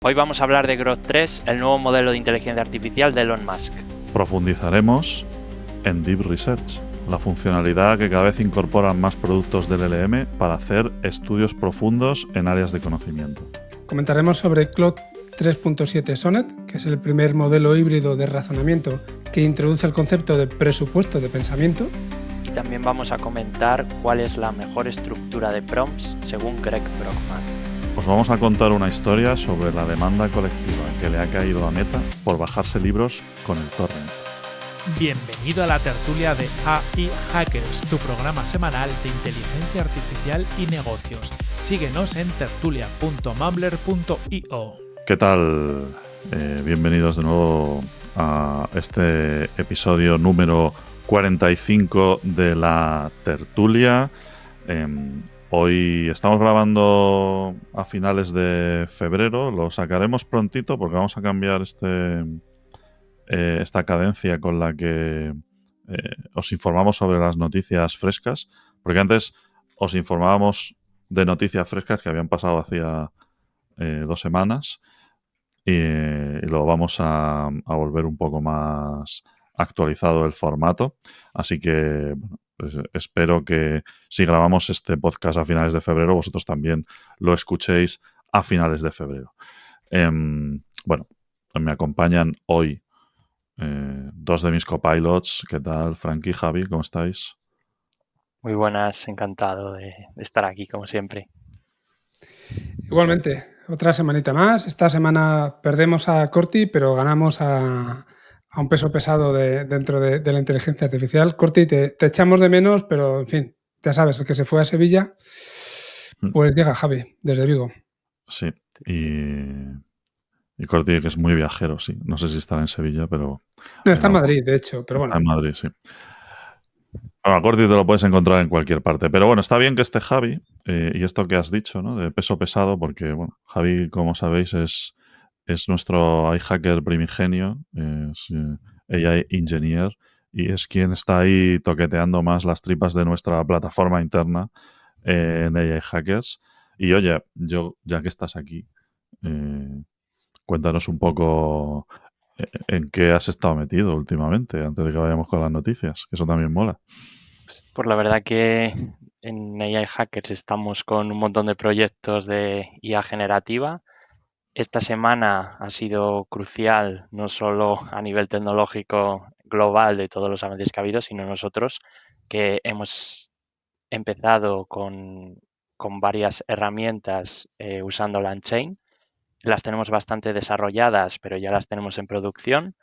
Hoy vamos a hablar de Grok 3, el nuevo modelo de inteligencia artificial de Elon Musk. Profundizaremos en Deep Research, la funcionalidad que cada vez incorporan más productos del LLM para hacer estudios profundos en áreas de conocimiento. Comentaremos sobre Claude 3.7 Sonnet, que es el primer modelo híbrido de razonamiento que introduce el concepto de presupuesto de pensamiento. Y también vamos a comentar cuál es la mejor estructura de prompts según Greg Brockman. Os vamos a contar una historia sobre la demanda colectiva que le ha caído a Meta por bajarse libros con el torrent. Bienvenido a la tertulia de AI Hackers, tu programa semanal de inteligencia artificial y negocios. Síguenos en tertulia.mumbler.io. ¿Qué tal? Bienvenidos de nuevo a este episodio número 45 de la tertulia. Hoy estamos grabando a finales de febrero, lo sacaremos prontito porque vamos a cambiar esta cadencia con la que os informamos sobre las noticias frescas, porque antes os informábamos de noticias frescas que habían pasado hacía 2 semanas y lo vamos a volver un poco más actualizado el formato, así que bueno, pues espero que si grabamos este podcast a finales de febrero, vosotros también lo escuchéis a finales de febrero. Bueno, me acompañan hoy dos de mis copilots. ¿Qué tal, Frankie y Javi? ¿Cómo estáis? Muy buenas, encantado de estar aquí como siempre. Igualmente, otra semanita más. Esta semana perdemos a Corti, pero ganamos a un peso pesado dentro de la inteligencia artificial. Corti, te echamos de menos, pero en fin, ya sabes, el que se fue a Sevilla, pues llega Javi, desde Vigo. Sí, y Corti, que es muy viajero, sí. No sé si estará en Sevilla, pero... No, está en Madrid, de hecho, pero está bueno. en Madrid, sí. Bueno, a Corti te lo puedes encontrar en cualquier parte. Pero bueno, está bien que esté Javi y esto que has dicho, ¿no? De peso pesado, porque bueno, Javi, como sabéis, es nuestro iHacker primigenio, es AI Engineer, y es quien está ahí toqueteando más las tripas de nuestra plataforma interna en AI Hackers. Y oye, ya que estás aquí, cuéntanos un poco en qué has estado metido últimamente, antes de que vayamos con las noticias, que eso también mola. Pues la verdad que en AI Hackers estamos con un montón de proyectos de IA generativa. Esta semana ha sido crucial, no solo a nivel tecnológico global de todos los avances que ha habido, sino nosotros que hemos empezado con varias herramientas usando LangChain. Las tenemos bastante desarrolladas, pero ya las tenemos en producción.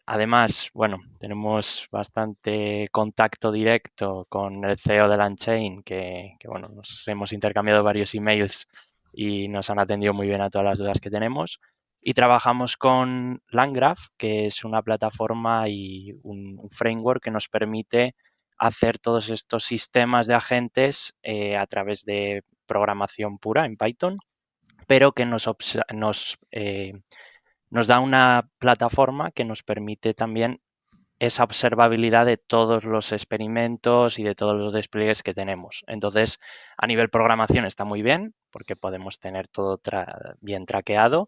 Además, bueno, tenemos bastante contacto directo con el CEO de LangChain, que bueno, nos hemos intercambiado varios emails y nos han atendido muy bien a todas las dudas que tenemos. Y trabajamos con LangGraph, que es una plataforma y un framework que nos permite hacer todos estos sistemas de agentes a través de programación pura en Python, pero que nos da una plataforma que nos permite también esa observabilidad de todos los experimentos y de todos los despliegues que tenemos. Entonces, a nivel programación está muy bien porque podemos tener todo bien traqueado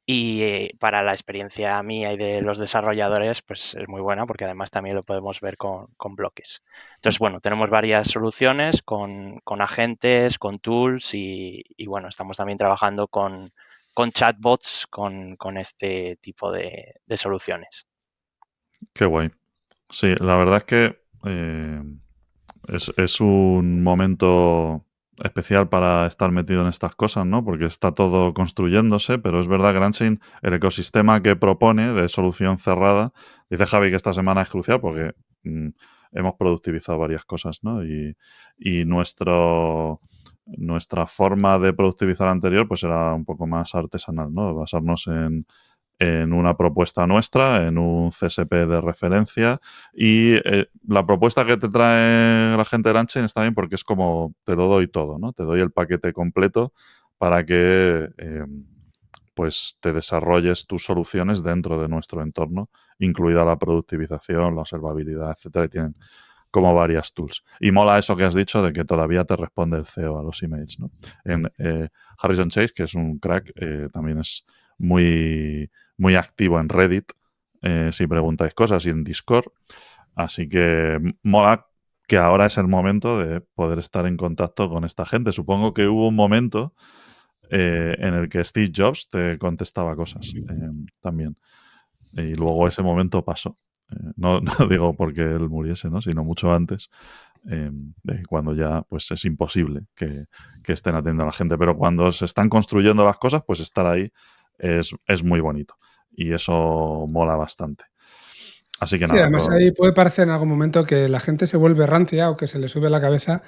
y para la experiencia mía y de los desarrolladores, pues es muy buena porque además también lo podemos ver con bloques. Entonces, bueno, tenemos varias soluciones con agentes, con tools y bueno, estamos también trabajando con chatbots con este tipo de soluciones. Qué guay. Sí, la verdad es que es un momento especial para estar metido en estas cosas, ¿no? Porque está todo construyéndose, pero es verdad que LangChain, el ecosistema que propone de solución cerrada, dice Javi que esta semana es crucial porque hemos productivizado varias cosas, ¿no? Y nuestra forma de productivizar anterior pues era un poco más artesanal, ¿no? Basarnos en una propuesta nuestra, en un CSP de referencia y la propuesta que te trae la gente de LangChain está bien porque es como te lo doy todo, ¿no? Te doy el paquete completo para que pues te desarrolles tus soluciones dentro de nuestro entorno, incluida la productivización, la observabilidad, etcétera. Y tienen como varias tools. Y mola eso que has dicho de que todavía te responde el CEO a los emails, ¿no? Harrison Chase, que es un crack, también es muy, muy activo en Reddit, si preguntáis cosas, y en Discord. Así que mola que ahora es el momento de poder estar en contacto con esta gente. Supongo que hubo un momento en el que Steve Jobs te contestaba cosas también. Y luego ese momento pasó. No digo porque él muriese, ¿no? Sino mucho antes, de cuando ya pues es imposible que estén atendiendo a la gente. Pero cuando se están construyendo las cosas, pues estar ahí es muy bonito. Y eso mola bastante. Así que Sí, nada. además ahí puede parecer en algún momento que la gente se vuelve rancia o que se le sube a la cabeza,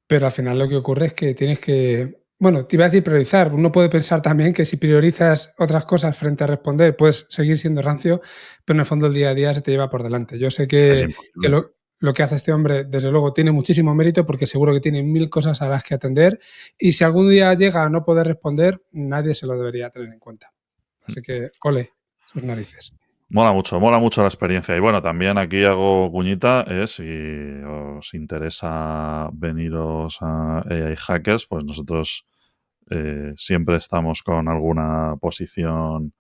pero al final lo que ocurre es que tienes que, bueno, te iba a decir priorizar. Uno puede pensar también que si priorizas otras cosas frente a responder, puedes seguir siendo rancio, pero en el fondo el día a día se te lleva por delante. Yo sé Es que imposible. lo que hace este hombre, desde luego, tiene muchísimo mérito porque seguro que tiene 1000 cosas a las que atender y si algún día llega a no poder responder, nadie se lo debería tener en cuenta. Así que, ole, sus narices. Mola mucho la experiencia. Y bueno, también aquí hago cuñita, si os interesa veniros a AI Hackers, pues nosotros siempre estamos con alguna posición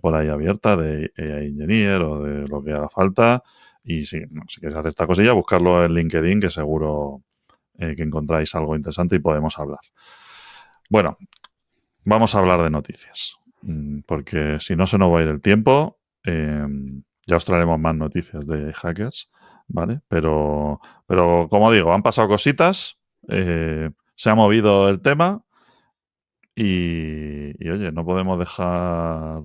por ahí abierta de AI Engineer o de lo que haga falta. Y si queréis hacer esta cosilla, buscarlo en LinkedIn, que seguro que encontráis algo interesante y podemos hablar. Bueno, vamos a hablar de noticias, porque si no se nos va a ir el tiempo. Ya os traeremos más noticias de hackers, ¿vale? Pero como digo, han pasado cositas, se ha movido el tema y oye, no podemos dejar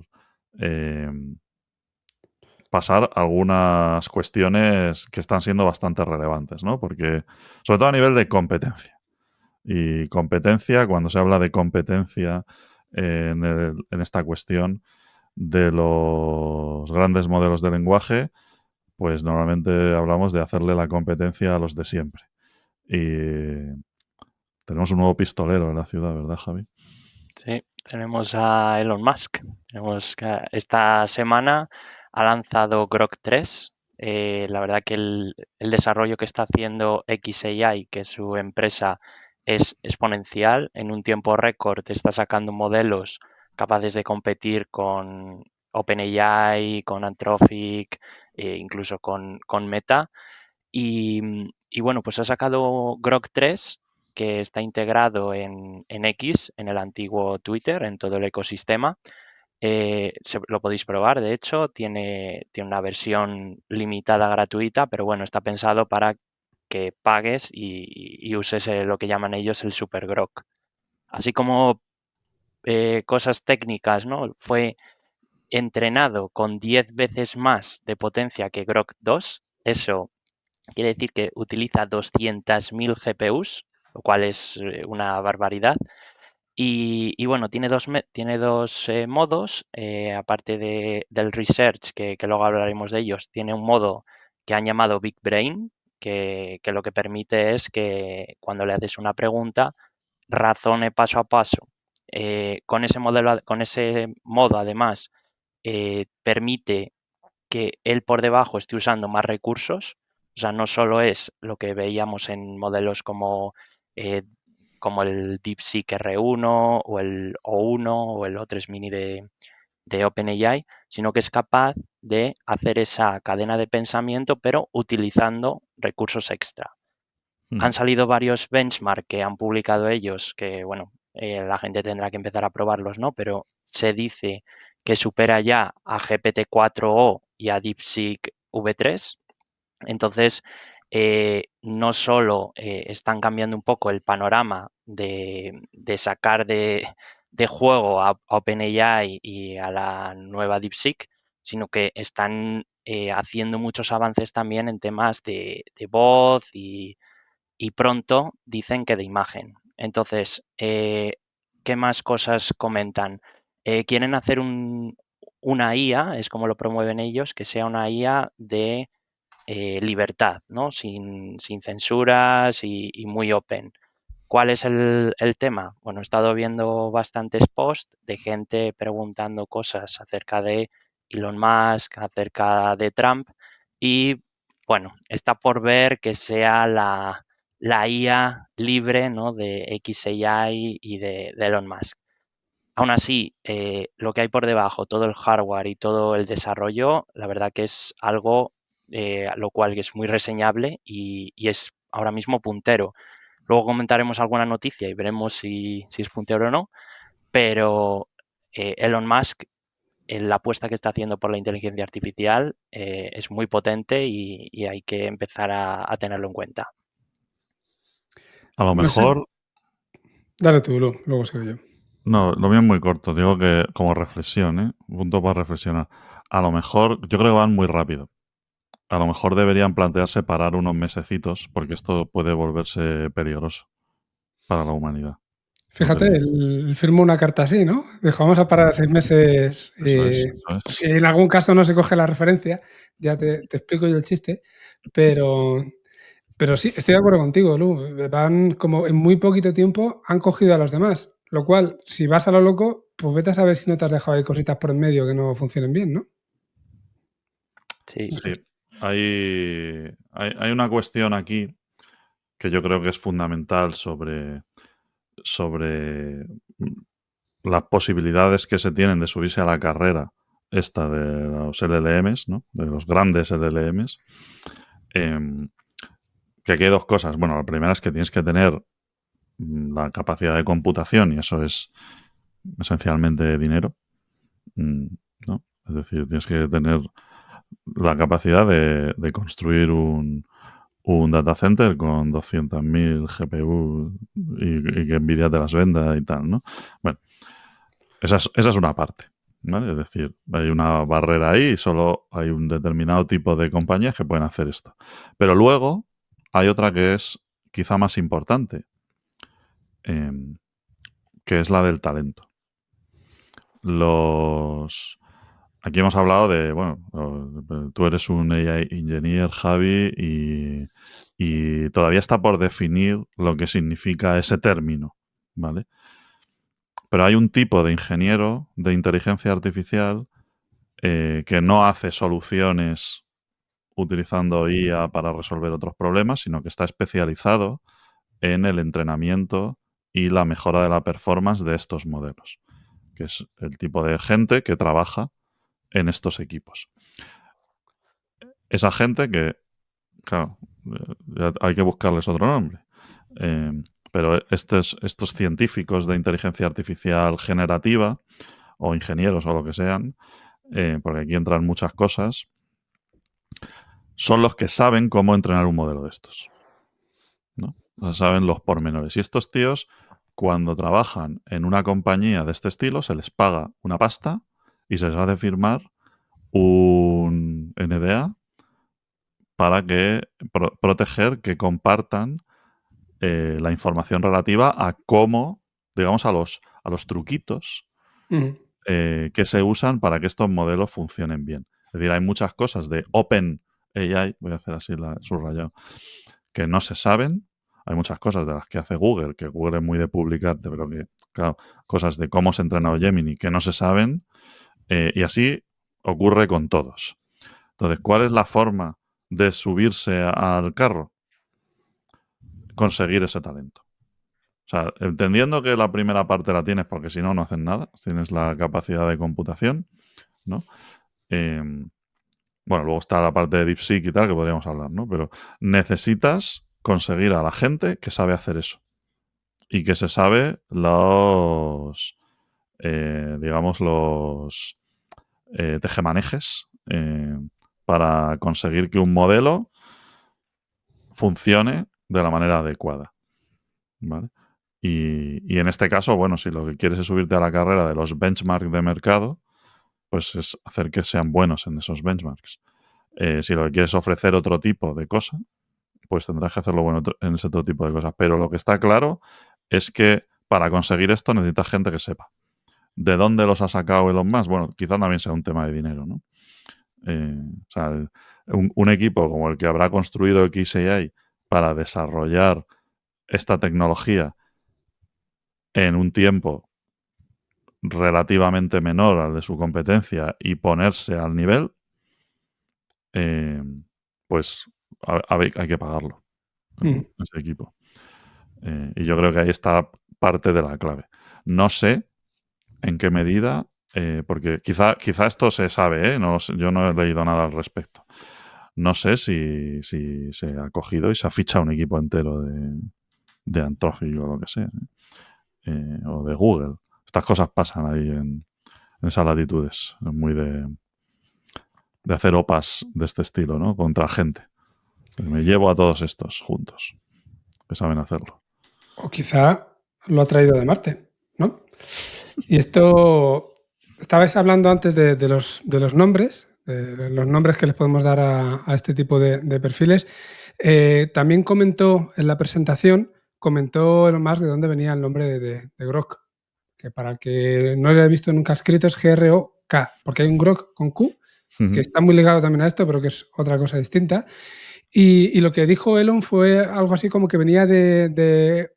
pasar algunas cuestiones que están siendo bastante relevantes, ¿no? Porque, sobre todo a nivel de competencia. Y competencia, cuando se habla de competencia en esta cuestión de los grandes modelos de lenguaje, pues normalmente hablamos de hacerle la competencia a los de siempre. Y tenemos un nuevo pistolero en la ciudad, ¿verdad, Javi? Sí, tenemos a Elon Musk. Tenemos que esta semana ha lanzado Grok 3. La verdad que el desarrollo que está haciendo xAI, que es su empresa, es exponencial. En un tiempo récord está sacando modelos capaces de competir con OpenAI, con Anthropic, incluso con Meta. Y bueno, pues ha sacado Grok 3, que está integrado en X, en el antiguo Twitter, en todo el ecosistema. Lo podéis probar, de hecho, tiene una versión limitada gratuita, pero bueno, está pensado para que pagues y uses lo que llaman ellos el Super Grok. Así como cosas técnicas, ¿no? Fue entrenado con 10 veces más de potencia que Grok 2. Eso quiere decir que utiliza 200.000 GPUs, lo cual es una barbaridad. Y bueno, tiene dos modos, aparte del research, que luego hablaremos de ellos, tiene un modo que han llamado Big Brain, que lo que permite es que cuando le haces una pregunta, razone paso a paso. Con ese modo, además, permite que él por debajo esté usando más recursos. O sea, no solo es lo que veíamos en modelos eh, como el DeepSeek R1 o el O1 o el O3 Mini de OpenAI, sino que es capaz de hacer esa cadena de pensamiento, pero utilizando recursos extra. Han salido varios benchmarks que han publicado ellos, que bueno, la gente tendrá que empezar a probarlos, ¿no? Pero se dice que supera ya a GPT-4o y a DeepSeek V3. Entonces, no solo están cambiando un poco el panorama de sacar de juego a OpenAI y a la nueva DeepSeek, sino que están haciendo muchos avances también en temas de voz y pronto dicen que de imagen. Entonces, ¿qué más cosas comentan? Quieren hacer una IA, es como lo promueven ellos, que sea una IA de libertad, ¿no? Sin censuras y muy open. ¿Cuál es el tema? Bueno, he estado viendo bastantes posts de gente preguntando cosas acerca de Elon Musk, acerca de Trump y bueno, está por ver que sea la IA libre, ¿no?, de xAI y de Elon Musk. Aún así, lo que hay por debajo, todo el hardware y todo el desarrollo, la verdad que es algo lo cual es muy reseñable y es ahora mismo puntero. Luego comentaremos alguna noticia y veremos si es puntero o no, pero Elon Musk, la apuesta que está haciendo por la inteligencia artificial es muy potente y hay que empezar a tenerlo en cuenta. A lo No sé. mejor, Dale tú, Lu, luego sigo yo. no, lo mío es muy corto. Digo que como reflexión, ¿eh? Un punto para reflexionar. A lo mejor, yo creo que van muy rápido. A lo mejor deberían plantearse parar unos mesecitos porque esto puede volverse peligroso para la humanidad. ¿No Fíjate, creéis? él firmó una carta así, ¿no? Dijo, vamos a parar 6 meses. Eso es, eso Por es. si en algún caso no se coge la referencia, ya te explico yo el chiste. Pero sí, estoy de acuerdo contigo, Lu. Van como en muy poquito tiempo han cogido a los demás. Lo cual, si vas a lo loco, pues vete a saber si no te has dejado ahí cositas por en medio que no funcionen bien, ¿no? Sí, Sí. Hay una cuestión aquí que yo creo que es fundamental sobre las posibilidades que se tienen de subirse a la carrera esta de los LLMs, ¿no? De los grandes LLMs. Que aquí hay dos cosas. Bueno, la primera es que tienes que tener la capacidad de computación y eso es esencialmente dinero, ¿no? Es decir, tienes que tener la capacidad de construir un data center con 200.000 GPU y que Nvidia te las venda y tal, ¿no? Bueno, esa es una parte, ¿vale? Es decir, hay una barrera ahí y solo hay un determinado tipo de compañías que pueden hacer esto. Pero luego hay otra que es quizá más importante, que es la del talento. Aquí hemos hablado de, bueno, tú eres un AI engineer, Javi, y todavía está por definir lo que significa ese término, ¿vale? Pero hay un tipo de ingeniero de inteligencia artificial que no hace soluciones utilizando IA para resolver otros problemas, sino que está especializado en el entrenamiento y la mejora de la performance de estos modelos, que es el tipo de gente que trabaja en estos equipos. Esa gente que, claro, hay que buscarles otro nombre. Pero estos científicos de inteligencia artificial generativa, o ingenieros o lo que sean, porque aquí entran muchas cosas, son los que saben cómo entrenar un modelo de estos, ¿no? O sea, saben los pormenores. Y estos tíos, cuando trabajan en una compañía de este estilo, se les paga una pasta y se les hace firmar un NDA para que proteger que compartan la información relativa a cómo, digamos, a los truquitos que se usan para que estos modelos funcionen bien. Es decir, hay muchas cosas de Open AI, voy a hacer así subrayado, que no se saben. Hay muchas cosas de las que hace Google, que Google es muy de publicarte, pero que, claro, cosas de cómo se ha entrenado Gemini que no se saben, y así ocurre con todos. Entonces, ¿cuál es la forma de subirse al carro? Conseguir ese talento. O sea, entendiendo que la primera parte la tienes porque si no, no hacen nada. Tienes la capacidad de computación, ¿no? Bueno, luego está la parte de DeepSeek y tal que podríamos hablar, ¿no? Pero necesitas conseguir a la gente que sabe hacer eso. Y que se sabe digamos, los tejemanejes para conseguir que un modelo funcione de la manera adecuada, ¿vale? Y en este caso, bueno, si lo que quieres es subirte a la carrera de los benchmarks de mercado, pues es hacer que sean buenos en esos benchmarks. Si lo que quieres es ofrecer otro tipo de cosa, pues tendrás que hacerlo bueno en ese otro tipo de cosas. Pero lo que está claro es que para conseguir esto necesitas gente que sepa. ¿De dónde los ha sacado Elon Musk? Bueno, quizá también sea un tema de dinero, ¿no? O sea, un equipo como el que habrá construido xAI para desarrollar esta tecnología en un tiempo relativamente menor al de su competencia y ponerse al nivel, pues hay que pagarlo, ese equipo. Y yo creo que ahí está parte de la clave. No sé en qué medida, porque quizá esto se sabe, yo no he leído nada al respecto. No sé si se ha cogido y se ha fichado un equipo entero de Anthropic o lo que sea, o de Google. Estas cosas pasan ahí en esas latitudes, muy de hacer OPAs de este estilo, ¿no? Contra gente. Me llevo a todos estos juntos, que saben hacerlo. O quizá lo ha traído de Marte, ¿no? Y esto, estabais hablando antes de los nombres, de los nombres que les podemos dar a este tipo de perfiles. También comentó en la presentación, comentó Elon Musk de dónde venía el nombre de Grok, que para el que no lo he visto nunca escrito es Grok, porque hay un Grok con Q, que está muy ligado también a esto, pero que es otra cosa distinta. Y lo que dijo Elon fue algo así como que venía de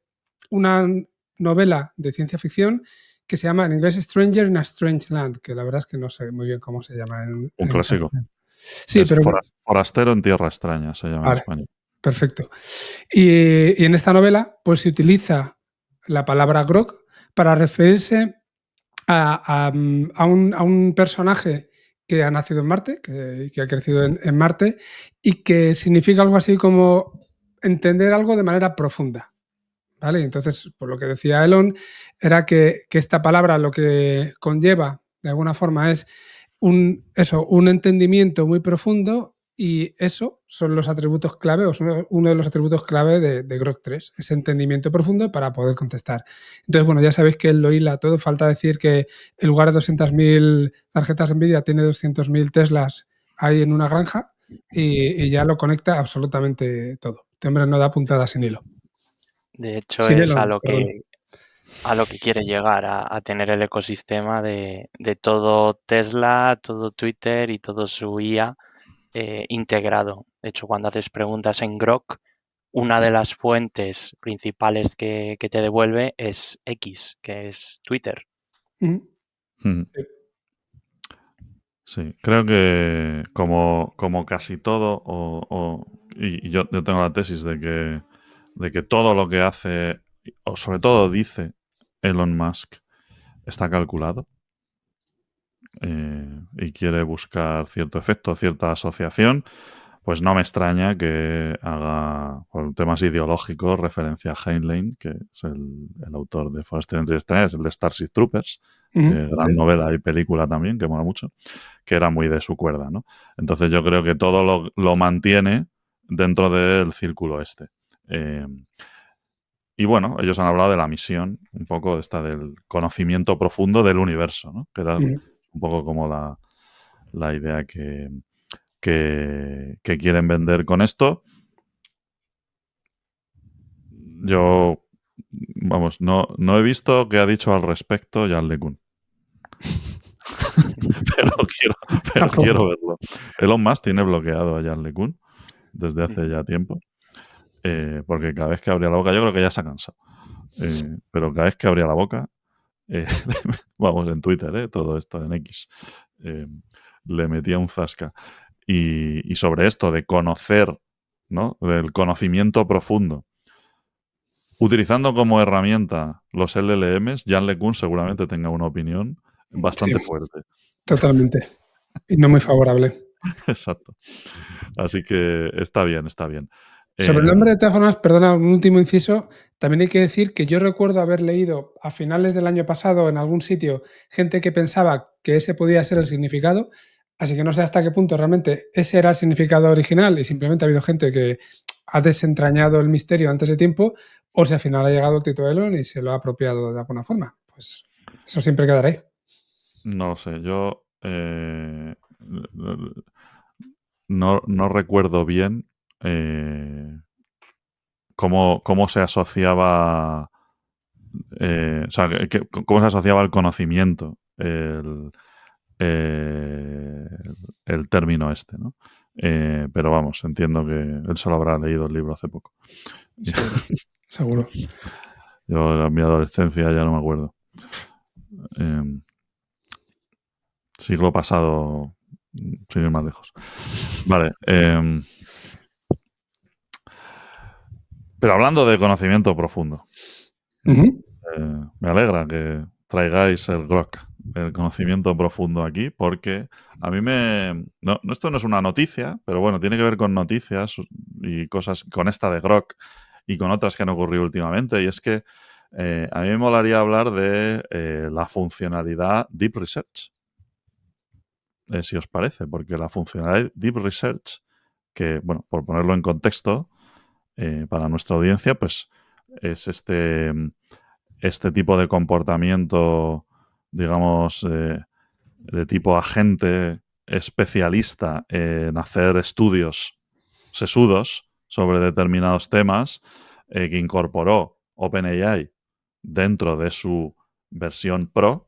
una novela de ciencia ficción que se llama en inglés Stranger in a Strange Land, que la verdad es que no sé muy bien cómo se llama un clásico. Sí, es pero Forastero en Tierra Extraña, se llama en español. Perfecto. Y en esta novela, pues se utiliza la palabra Grok para referirse a un personaje que ha nacido en Marte, que ha crecido en Marte, y que significa algo así como entender algo de manera profunda. ¿Vale? Entonces, por lo que decía Elon, era que esta palabra lo que conlleva, de alguna forma, es un entendimiento muy profundo, y eso son los atributos clave, o son uno de los atributos clave de Grok 3, ese entendimiento profundo para poder contestar. Entonces, bueno, ya sabéis que él lo hila todo, falta decir que en lugar de 200.000 tarjetas Nvidia tiene 200.000 Teslas ahí en una granja y ya lo conecta absolutamente todo. Este hombre no da puntada sin hilo. De hecho, Sin es Elon, a lo que quiere llegar, a tener el ecosistema de todo Tesla, todo Twitter y todo su IA integrado. De hecho, cuando haces preguntas en Grok, una de las fuentes principales que te devuelve es X, que es Twitter. Sí, creo que como casi todo, y yo tengo la tesis de que todo lo que hace, o sobre todo dice Elon Musk, está calculado y quiere buscar cierto efecto, cierta asociación. Pues no me extraña que haga, por temas ideológicos, referencia a Heinlein, que es el autor de Forastero en Tierra Extraña, es el de Starship Troopers, gran novela y película también, que mola mucho, que era muy de su cuerda, ¿no? Entonces yo creo que todo lo mantiene dentro del círculo este. Y bueno, ellos han hablado de la misión, un poco del conocimiento profundo del universo, ¿no? Que era un poco como la idea que quieren vender con esto. Yo, vamos, no he visto qué ha dicho al respecto Jan LeCun. pero quiero verlo. Elon Musk tiene bloqueado a Jan LeCun desde hace ya tiempo, porque cada vez que abría la boca, yo creo que ya se ha cansado, pero cada vez que abría la boca, vamos, en Twitter, todo esto en X, le metía un zasca. Y sobre esto de conocer, ¿no? Del conocimiento profundo, utilizando como herramienta los LLMs, Jan LeCun seguramente tenga una opinión bastante fuerte. Totalmente. Y no muy favorable. Exacto. Así que está bien, está bien. Sobre el nombre, de todas formas, perdona, un último inciso, también hay que decir que yo recuerdo haber leído a finales del año pasado en algún sitio gente que pensaba que ese podía ser el significado, así que no sé hasta qué punto realmente ese era el significado original y simplemente ha habido gente que ha desentrañado el misterio antes de tiempo, o si al final ha llegado el Tito Elon y se lo ha apropiado de alguna forma. Pues eso siempre quedará ahí. No lo sé, yo no recuerdo bien cómo se asociaba, o sea, cómo se asociaba al conocimiento el término este, ¿no? Pero vamos, entiendo que él solo habrá leído el libro hace poco. Seguro. Yo en mi adolescencia ya no me acuerdo. Siglo pasado, sin ir más lejos. Vale. Pero hablando de conocimiento profundo, Ujú. me alegra que traigáis el grok, el conocimiento profundo aquí, porque a mí no, esto no es una noticia, pero bueno, tiene que ver con noticias y cosas, con esta de grok y con otras que han ocurrido últimamente, y es que a mí me molaría hablar de la funcionalidad Deep Research, si os parece, porque la funcionalidad Deep Research, que, bueno, por ponerlo en contexto, para nuestra audiencia, pues es este tipo de comportamiento, digamos, de tipo agente especialista en hacer estudios sesudos sobre determinados temas, que incorporó OpenAI dentro de su versión Pro.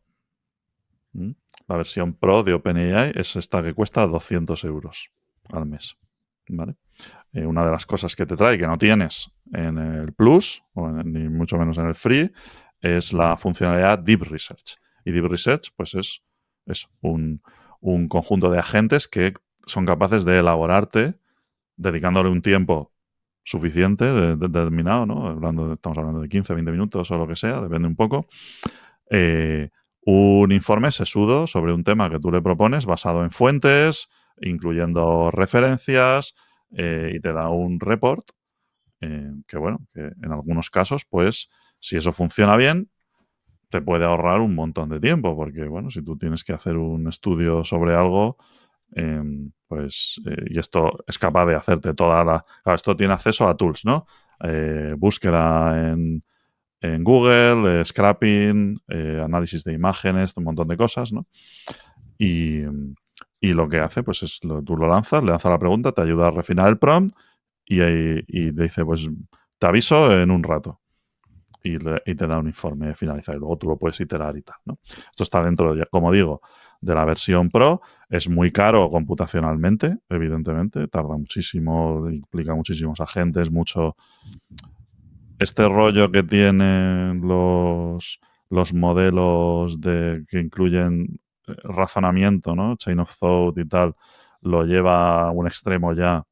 La versión Pro de OpenAI es esta que cuesta 200 euros al mes. ¿Vale? Una de las cosas que te trae que no tienes en el Plus, ni mucho menos en el Free, es la funcionalidad Deep Research. Y Deep Research, pues es un conjunto de agentes que son capaces de elaborarte, dedicándole un tiempo suficiente, determinado, ¿no? Estamos hablando de 15, 20 minutos o lo que sea, depende un poco. Un informe sesudo sobre un tema que tú le propones basado en fuentes, incluyendo referencias, y te da un report que, bueno, que en algunos casos, pues, si eso funciona bien, te puede ahorrar un montón de tiempo, porque, bueno, si tú tienes que hacer un estudio sobre algo, y esto es capaz de hacerte toda la... Claro, esto tiene acceso a tools, ¿no? Búsqueda en Google, scrapping, análisis de imágenes, un montón de cosas, ¿no? Y lo que hace, pues es, tú lo lanzas, le lanzas la pregunta, te ayuda a refinar el prompt y te dice, pues te aviso en un rato. Y te da un informe finalizado. Y luego tú lo puedes iterar y tal, ¿no? Esto está dentro, como digo, de la versión Pro. Es muy caro computacionalmente, evidentemente. Tarda muchísimo, implica muchísimos agentes, mucho... Este rollo que tienen los modelos que incluyen razonamiento, ¿no? Chain of thought y tal, lo lleva a un extremo ya,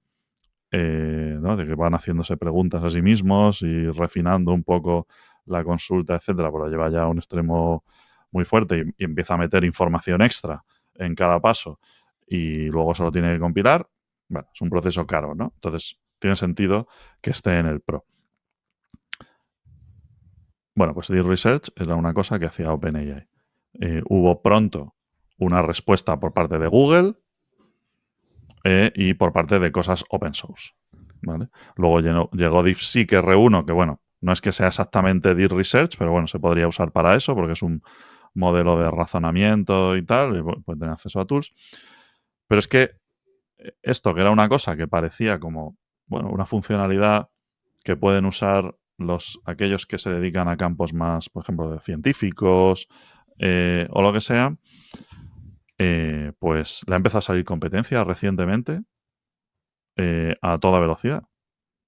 ¿no? De que van haciéndose preguntas a sí mismos y refinando un poco la consulta, etcétera, pero lo lleva ya a un extremo muy fuerte y empieza a meter información extra en cada paso y luego se lo tiene que compilar. Bueno, es un proceso caro, ¿no? Entonces, tiene sentido que esté en el Pro. Bueno, pues Deep Research era una cosa que hacía OpenAI. Hubo pronto una respuesta por parte de Google y por parte de cosas open source. ¿Vale? Luego llegó DeepSeek R1, que bueno, no es que sea exactamente Deep Research, pero bueno, se podría usar para eso porque es un modelo de razonamiento y tal, y puede tener acceso a tools. Pero es que esto, que era una cosa que parecía como, bueno, una funcionalidad que pueden usar aquellos que se dedican a campos más, por ejemplo, de científicos o lo que sea, pues le ha empezado a salir competencia recientemente a toda velocidad.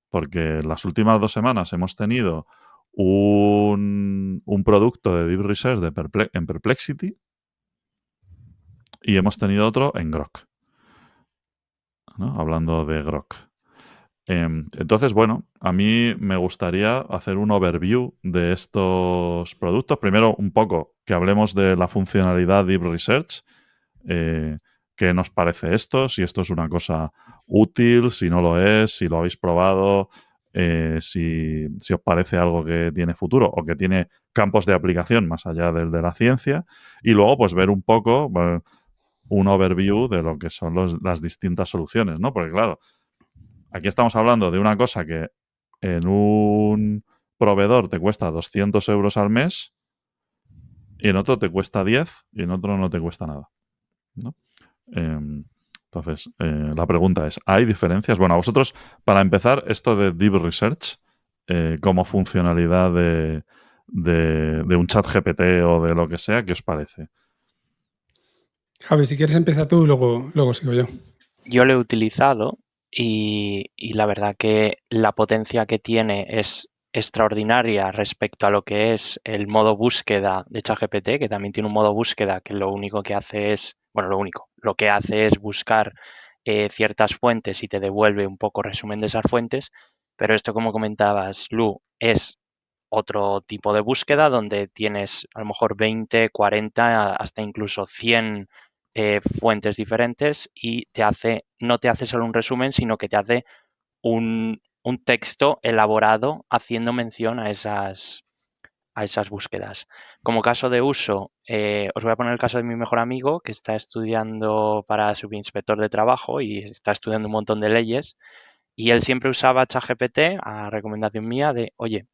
Porque las últimas 2 semanas hemos tenido un producto de Deep Research en Perplexity y hemos tenido otro en Grok, ¿no? Hablando de Grok. Entonces, bueno, a mí me gustaría hacer un overview de estos productos. Primero, un poco que hablemos de la funcionalidad Deep Research. ¿Qué nos parece esto? Si esto es una cosa útil, si no lo es, si lo habéis probado, si os parece algo que tiene futuro o que tiene campos de aplicación más allá del de la ciencia. Y luego, pues ver un poco un overview de lo que son las distintas soluciones, ¿no? Porque claro, aquí estamos hablando de una cosa que en un proveedor te cuesta 200 euros al mes y en otro te cuesta 10 y en otro no te cuesta nada, ¿no? Entonces, la pregunta es, ¿hay diferencias? Bueno, a vosotros, para empezar, esto de Deep Research como funcionalidad de un chat GPT o de lo que sea, ¿qué os parece? Javi, si quieres empieza tú y luego sigo yo. Yo lo he utilizado y la verdad que la potencia que tiene es extraordinaria respecto a lo que es el modo búsqueda de ChatGPT, que también tiene un modo búsqueda que lo único que hace es, bueno, lo que hace es buscar ciertas fuentes y te devuelve un poco resumen de esas fuentes, Pero esto, como comentabas, Lu, es otro tipo de búsqueda donde tienes a lo mejor 20, 40, hasta incluso 100 fuentes diferentes y no te hace solo un resumen, sino que te hace un texto elaborado haciendo mención a esas búsquedas. Como caso de uso, os voy a poner el caso de mi mejor amigo que está estudiando para subinspector de trabajo y está estudiando un montón de leyes y él siempre usaba ChatGPT a recomendación mía de, oye,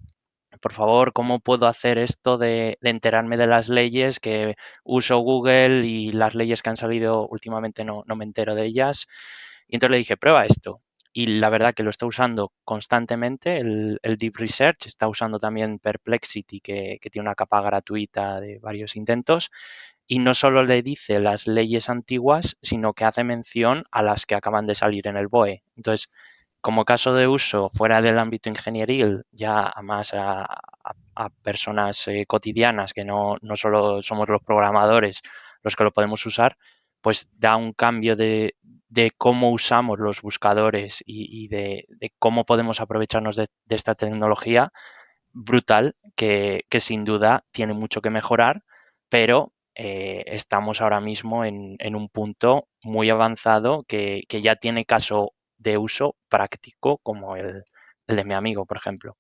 por favor, ¿cómo puedo hacer esto de enterarme de las leyes que uso Google y las leyes que han salido últimamente no me entero de ellas? Y entonces le dije, prueba esto. Y la verdad que lo está usando constantemente, el Deep Research, está usando también Perplexity, que tiene una capa gratuita de varios intentos, y no solo le dice las leyes antiguas, sino que hace mención a las que acaban de salir en el BOE. Entonces, como caso de uso fuera del ámbito ingenieril, ya a más a personas cotidianas, que no solo somos los programadores los que lo podemos usar, pues da un cambio de cómo usamos los buscadores y de cómo podemos aprovecharnos de esta tecnología brutal que sin duda tiene mucho que mejorar, pero estamos ahora mismo en un punto muy avanzado que ya tiene caso de uso práctico como el de mi amigo, por ejemplo.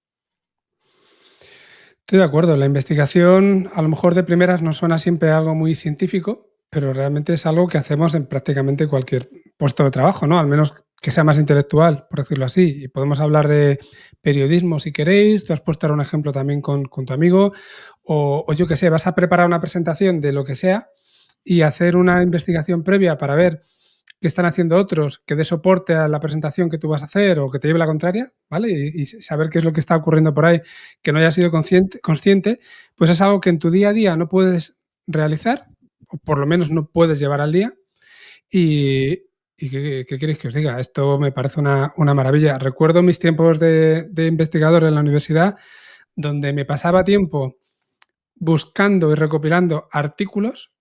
Estoy de acuerdo. La investigación, a lo mejor de primeras, no suena siempre algo muy científico, pero realmente es algo que hacemos en prácticamente cualquier puesto de trabajo, ¿no? Al menos que sea más intelectual, por decirlo así. Y podemos hablar de periodismo si queréis. Tú has puesto ahora un ejemplo también con tu amigo. O yo qué sé, vas a preparar una presentación de lo que sea y hacer una investigación previa para ver qué están haciendo otros, que dé soporte a la presentación que tú vas a hacer o que te lleve la contraria, ¿vale? Y saber qué es lo que está ocurriendo por ahí, que no hayas sido consciente, pues es algo que en tu día a día no puedes realizar, o por lo menos no puedes llevar al día. ¿Y qué queréis que os diga? Esto me parece una maravilla. Recuerdo mis tiempos de investigador en la universidad, donde me pasaba tiempo buscando y recopilando artículos,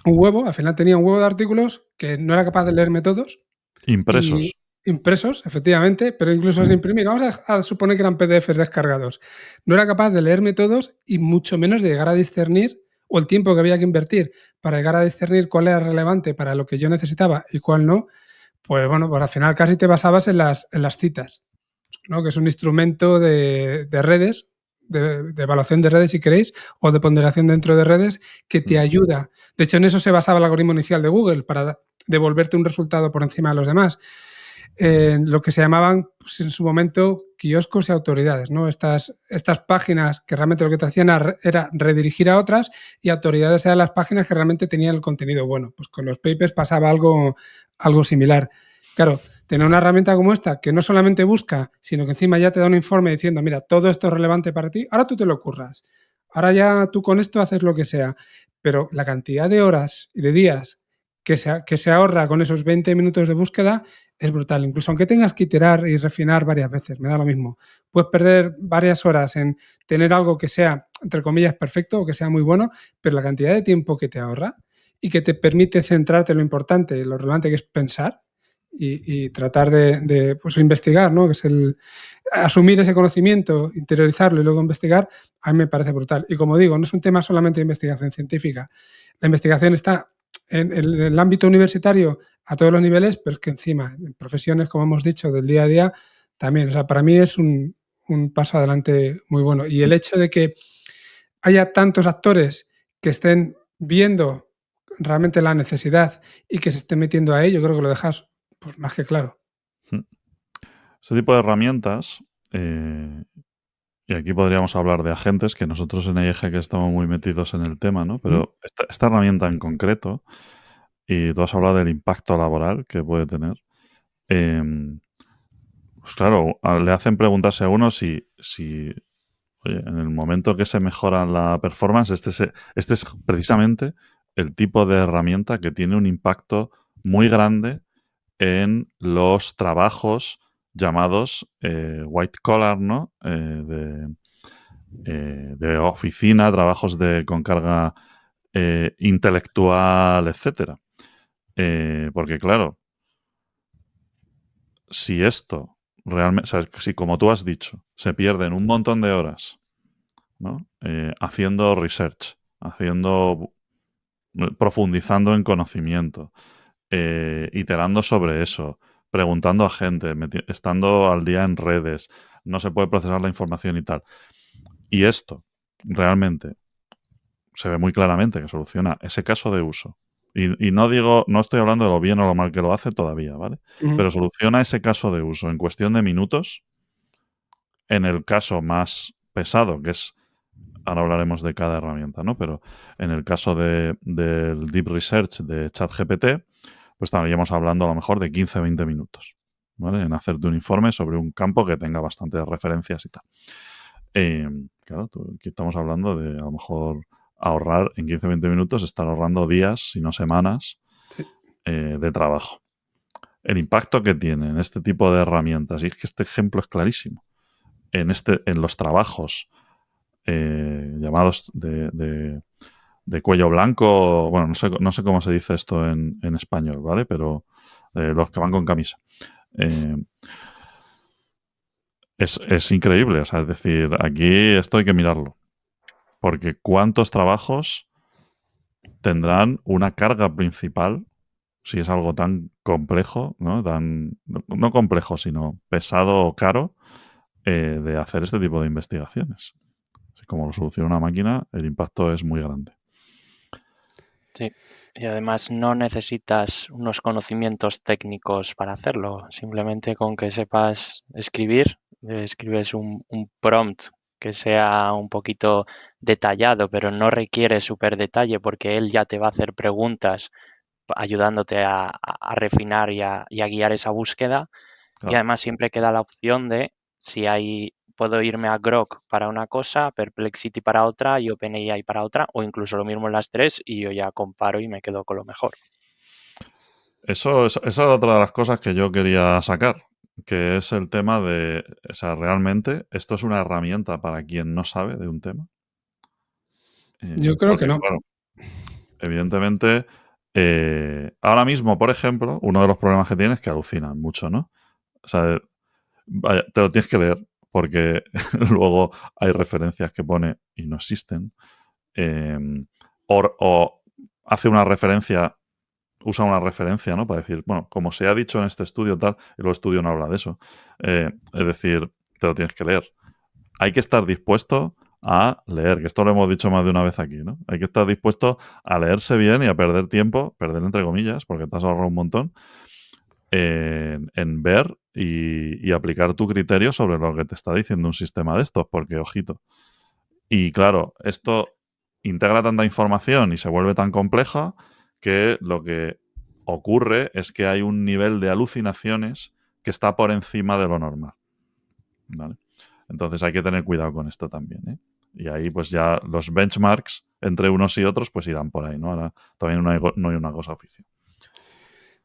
un huevo, al final tenía un huevo de artículos que no era capaz de leerme todos y Impresos. impresos, efectivamente, pero incluso sin imprimir. Vamos a suponer que eran PDFs descargados. No era capaz de leerme todos y mucho menos de llegar a discernir o el tiempo que había que invertir para llegar a discernir cuál era relevante para lo que yo necesitaba y cuál no. Pues bueno, pues al final casi te basabas en las citas, ¿no? Que es un instrumento de redes, de evaluación de redes, si queréis, o de ponderación dentro de redes, que te ayuda. De hecho, en eso se basaba el algoritmo inicial de Google, para devolverte un resultado por encima de los demás. Lo que se llamaban, pues, en su momento, kioscos y autoridades, ¿no? Estas páginas que realmente lo que te hacían era redirigir a otras, y autoridades eran las páginas que realmente tenían el contenido bueno. Pues con los papers pasaba algo similar. Claro, tener una herramienta como esta, que no solamente busca, sino que encima ya te da un informe diciendo, mira, todo esto es relevante para ti, ahora tú te lo curras. Ahora ya tú con esto haces lo que sea. Pero la cantidad de horas y de días que se ahorra con esos 20 minutos de búsqueda es brutal. Incluso aunque tengas que iterar y refinar varias veces, me da lo mismo. Puedes perder varias horas en tener algo que sea, entre comillas, perfecto o que sea muy bueno, pero la cantidad de tiempo que te ahorra y que te permite centrarte en lo importante, lo relevante que es pensar y tratar de pues, investigar, ¿no? Que es el asumir ese conocimiento, interiorizarlo y luego investigar, a mí me parece brutal. Y como digo, no es un tema solamente de investigación científica. La investigación está en el ámbito universitario a todos los niveles, pero es que encima, en profesiones, como hemos dicho, del día a día, también. O sea, para mí es un paso adelante muy bueno. Y el hecho de que haya tantos actores que estén viendo realmente la necesidad y que se estén metiendo a ello, creo que lo dejas pues, más que claro. Este tipo de herramientas, y aquí podríamos hablar de agentes, que nosotros en IEG que estamos muy metidos en el tema, ¿no? Pero esta herramienta en concreto, y tú has hablado del impacto laboral que puede tener, pues claro, le hacen preguntarse a uno si oye, en el momento que se mejora la performance, este es precisamente el tipo de herramienta que tiene un impacto muy grande en los trabajos llamados white collar, ¿no? De oficina, trabajos con carga intelectual, etcétera. Porque claro, si esto realmente, o sea, si como tú has dicho, se pierden un montón de horas, ¿no? Haciendo research, profundizando en conocimiento, iterando sobre eso, preguntando a gente, estando al día en redes, no se puede procesar la información y tal. Y esto realmente se ve muy claramente que soluciona ese caso de uso. Y no estoy hablando de lo bien o lo mal que lo hace todavía, ¿vale? Pero soluciona ese caso de uso en cuestión de minutos. En el caso más pesado, que es, ahora hablaremos de cada herramienta, ¿no? Pero en el caso del Deep Research de ChatGPT, pues estaríamos hablando a lo mejor de 15-20 minutos, ¿vale? En hacerte un informe sobre un campo que tenga bastantes referencias y tal. Claro, aquí estamos hablando de a lo mejor ahorrar en 15-20 minutos, estar ahorrando días, si no semanas, de trabajo. El impacto que tiene en este tipo de herramientas, y es que este ejemplo es clarísimo, en los trabajos llamados de cuello blanco, bueno, no sé cómo se dice esto en español, ¿vale? Pero los que van con camisa. Es increíble, o sea, es decir, aquí esto hay que mirarlo. Porque ¿cuántos trabajos tendrán una carga principal si es algo tan complejo, ¿no? No complejo, sino pesado o caro de hacer este tipo de investigaciones? Como lo soluciona una máquina, el impacto es muy grande. Sí, y además no necesitas unos conocimientos técnicos para hacerlo. Simplemente con que sepas escribir, escribes un prompt que sea un poquito detallado, pero no requiere súper detalle porque él ya te va a hacer preguntas ayudándote a refinar y a guiar esa búsqueda. Y Claro. además siempre queda la opción de si puedo irme a Grok para una cosa, Perplexity para otra y OpenAI para otra, o incluso lo mismo en las tres y yo ya comparo y me quedo con lo mejor. Esa es otra de las cosas que yo quería sacar, que es el tema de, o sea, realmente esto es una herramienta para quien no sabe de un tema. Yo creo que no. Claro, evidentemente, ahora mismo, por ejemplo, uno de los problemas que tienes es que alucinan mucho, ¿no? O sea, vaya, te lo tienes que leer porque luego hay referencias que pone y no existen. O hace una referencia, usa una referencia, ¿no? Para decir, bueno, como se ha dicho en este estudio tal, y el estudio no habla de eso. Es decir, te lo tienes que leer. Hay que estar dispuesto a leer, que esto lo hemos dicho más de una vez aquí, ¿no? Hay que estar dispuesto a leerse bien y a perder tiempo, perder entre comillas, porque te has ahorrado un montón, en ver y aplicar tu criterio sobre lo que te está diciendo un sistema de estos, porque, ojito. Y claro, esto integra tanta información y se vuelve tan compleja que lo que ocurre es que hay un nivel de alucinaciones que está por encima de lo normal, ¿vale? Entonces hay que tener cuidado con esto también, ¿eh? Y ahí pues ya los benchmarks entre unos y otros pues irán por ahí, ¿no? Ahora todavía no hay una cosa oficial.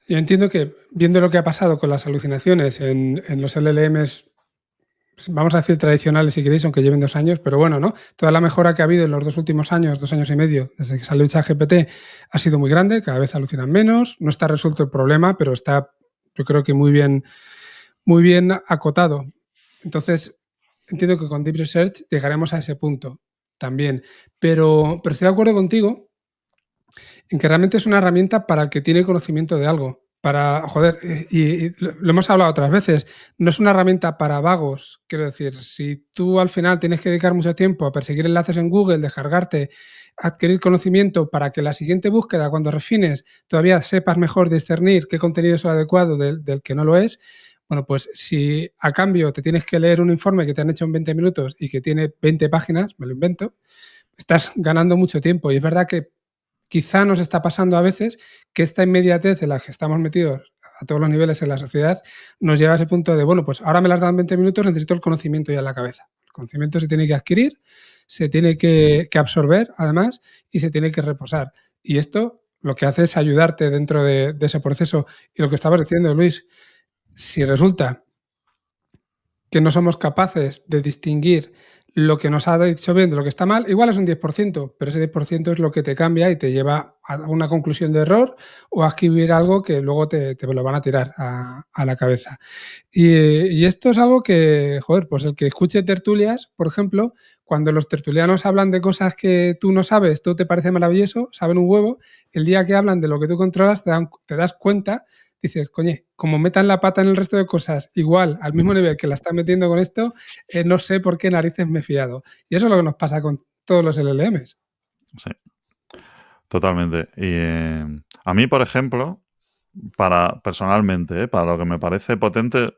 Yo entiendo que, viendo lo que ha pasado con las alucinaciones en los LLMs, vamos a decir tradicionales si queréis, aunque lleven 2 años, pero bueno, ¿no? Toda la mejora que ha habido en los 2 últimos años, 2 años y medio, desde que salió ChatGPT, ha sido muy grande, cada vez alucinan menos, no está resuelto el problema, pero está, yo creo que muy bien acotado. Entonces, entiendo que con Deep Research llegaremos a ese punto también, pero estoy de acuerdo contigo en que realmente es una herramienta para el que tiene conocimiento de algo. Para, joder, y lo hemos hablado otras veces, no es una herramienta para vagos. Quiero decir, si tú al final tienes que dedicar mucho tiempo a perseguir enlaces en Google, descargarte, adquirir conocimiento para que la siguiente búsqueda, cuando refines, todavía sepas mejor discernir qué contenido es el adecuado del que no lo es, bueno, pues si a cambio te tienes que leer un informe que te han hecho en 20 minutos y que tiene 20 páginas, me lo invento, estás ganando mucho tiempo. Y es verdad que quizá nos está pasando a veces que esta inmediatez en la que estamos metidos a todos los niveles en la sociedad nos lleva a ese punto de, bueno, pues ahora me las dan 20 minutos, necesito el conocimiento ya en la cabeza. El conocimiento se tiene que adquirir, se tiene que absorber, además, y se tiene que reposar. Y esto lo que hace es ayudarte dentro de ese proceso. Y lo que estabas diciendo, Luis, si resulta que no somos capaces de distinguir lo que nos ha dicho bien de lo que está mal, igual es un 10%, pero ese 10% es lo que te cambia y te lleva a una conclusión de error o a escribir algo que luego te lo van a tirar a la cabeza. Y esto es algo que, joder, pues el que escuche tertulias, por ejemplo, cuando los tertulianos hablan de cosas que tú no sabes, todo te parece maravilloso, saben un huevo, el día que hablan de lo que tú controlas te das cuenta, dices, coño, como metan la pata en el resto de cosas igual, al mismo nivel que la están metiendo con esto, no sé por qué narices me he fiado. Y eso es lo que nos pasa con todos los LLMs. Sí, totalmente. Y a mí, por ejemplo, personalmente, para lo que me parece potente,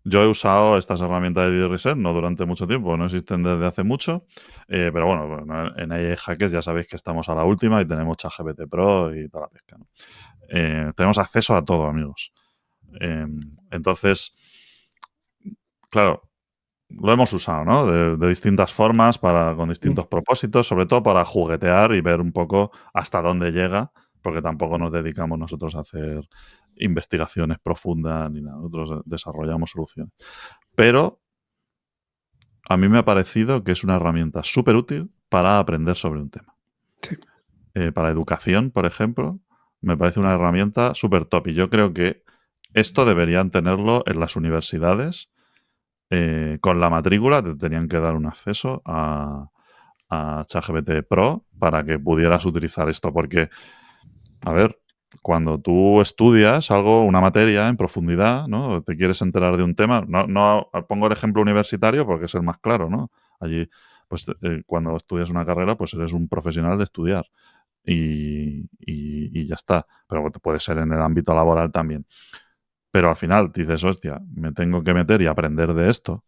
yo he usado estas herramientas de Reset, no durante mucho tiempo, no existen desde hace mucho, pero bueno, en AI Hackers ya sabéis que estamos a la última y tenemos ChatGPT Pro y toda la pesca, ¿no? Tenemos acceso a todo, amigos. Entonces, claro, lo hemos usado, ¿no? De distintas formas, con distintos propósitos, sobre todo para juguetear y ver un poco hasta dónde llega, porque tampoco nos dedicamos nosotros a hacer investigaciones profundas ni nada. Nosotros desarrollamos soluciones. Pero a mí me ha parecido que es una herramienta súper útil para aprender sobre un tema. Sí. Para educación, por ejemplo, me parece una herramienta súper top. Y yo creo que esto deberían tenerlo en las universidades. Con la matrícula te tenían que dar un acceso a ChatGPT Pro para que pudieras utilizar esto. Porque, a ver, cuando tú estudias algo, una materia en profundidad, ¿no? Te quieres enterar de un tema, no pongo el ejemplo universitario porque es el más claro, ¿no? Allí, pues cuando estudias una carrera, pues eres un profesional de estudiar y ya está. Pero puede ser en el ámbito laboral también. Pero al final dices, hostia, me tengo que meter y aprender de esto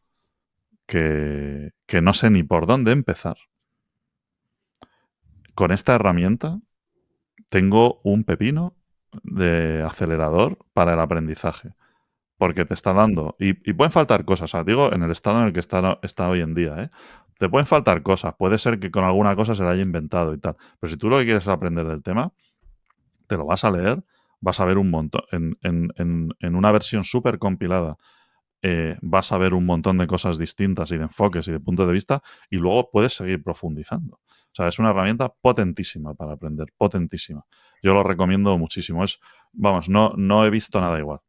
que no sé ni por dónde empezar. Con esta herramienta tengo un pepino de acelerador para el aprendizaje. Porque te está dando... Y pueden faltar cosas, o sea, digo, en el estado en el que está hoy en día, ¿eh? Te pueden faltar cosas. Puede ser que con alguna cosa se la haya inventado y tal. Pero si tú lo que quieres es aprender del tema, te lo vas a leer, vas a ver un montón. En una versión súper compilada, vas a ver un montón de cosas distintas y de enfoques y de puntos de vista y luego puedes seguir profundizando. O sea, es una herramienta potentísima para aprender, potentísima. Yo lo recomiendo muchísimo. Vamos, no he visto nada igual.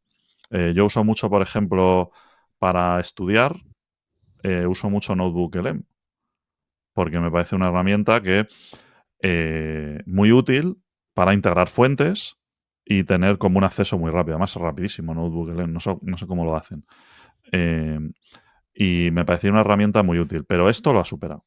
Yo uso mucho, por ejemplo, para estudiar, uso mucho NotebookLM, porque me parece una herramienta que muy útil para integrar fuentes y tener como un acceso muy rápido. Además, es rapidísimo NotebookLM, no sé cómo lo hacen. Y me parecía una herramienta muy útil, pero esto lo ha superado.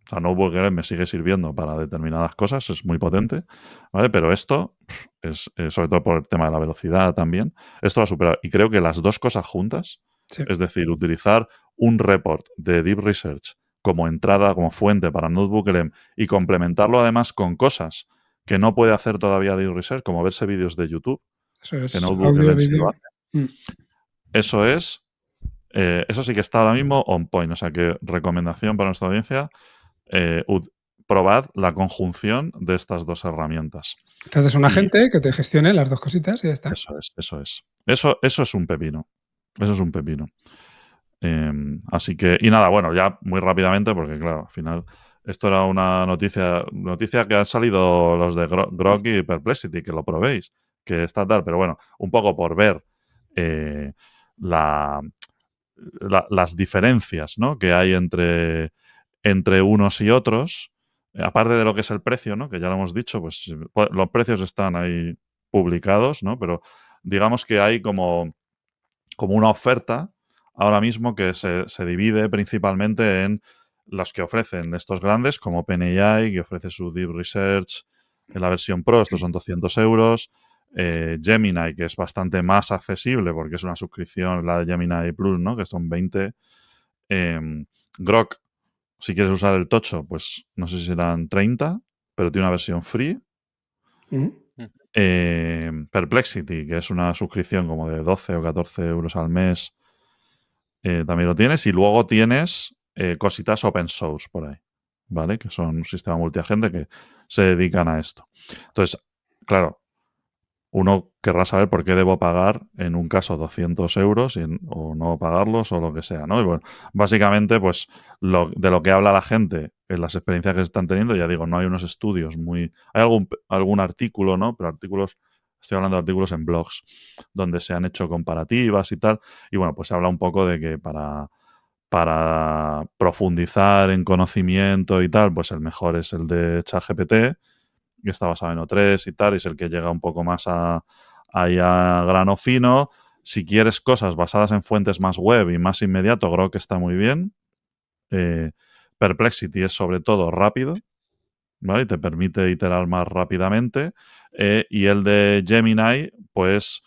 O sea, NotebookLM me sigue sirviendo para determinadas cosas, es muy potente, ¿vale? Pero esto es, sobre todo por el tema de la velocidad también, esto lo ha superado. Y creo que las dos cosas juntas, Sí. es decir, utilizar un report de Deep Research como entrada, como fuente para NotebookLM y complementarlo además con cosas que no puede hacer todavía Deep Research, como verse vídeos de YouTube, Eso que es audio, NotebookLM sí lo vídeo. hace. Eso sí que está ahora mismo on point. O sea que recomendación para nuestra audiencia, probad la conjunción de estas dos herramientas. Entonces, un Y agente que te gestione las dos cositas y ya está. eso es. Eso es un pepino. Eso es un pepino. Así que, y nada, bueno, ya muy rápidamente, porque claro, al final, esto era una noticia que han salido los de Grok y Perplexity, que lo probéis, que está tal, pero bueno, un poco por ver las diferencias, ¿no?, que hay entre unos y otros, aparte de lo que es el precio, ¿no?, que ya lo hemos dicho, pues los precios están ahí publicados, ¿no?, pero digamos que hay como una oferta ahora mismo que se divide principalmente en los que ofrecen estos grandes, como OpenAI, que ofrece su Deep Research en la versión Pro, estos son 200 euros. Gemini, que es bastante más accesible porque es una suscripción, la de Gemini Plus, ¿no?, que son 20. Grok, si quieres usar el tocho, pues no sé si serán 30, pero tiene una versión free. Perplexity, que es una suscripción como de 12 o 14 euros al mes, también lo tienes. Y luego tienes cositas open source por ahí, ¿vale? Que son un sistema multiagente que se dedican a esto. Entonces, claro, uno querrá saber por qué debo pagar en un caso 200 euros o no pagarlos o lo que sea, ¿no? Y bueno, básicamente, pues de lo que habla la gente en las experiencias que se están teniendo, ya digo, no hay unos estudios muy... Hay algún artículo, ¿no? Pero estoy hablando de artículos en blogs donde se han hecho comparativas y tal. Y bueno, pues se habla un poco de que para profundizar en conocimiento y tal, pues el mejor es el de ChatGPT, que está basado en O3 y tal, y es el que llega un poco más ahí a grano fino. Si quieres cosas basadas en fuentes más web y más inmediato, creo que está muy bien. Perplexity es sobre todo rápido, ¿vale? Y te permite iterar más rápidamente. Y el de Gemini, pues,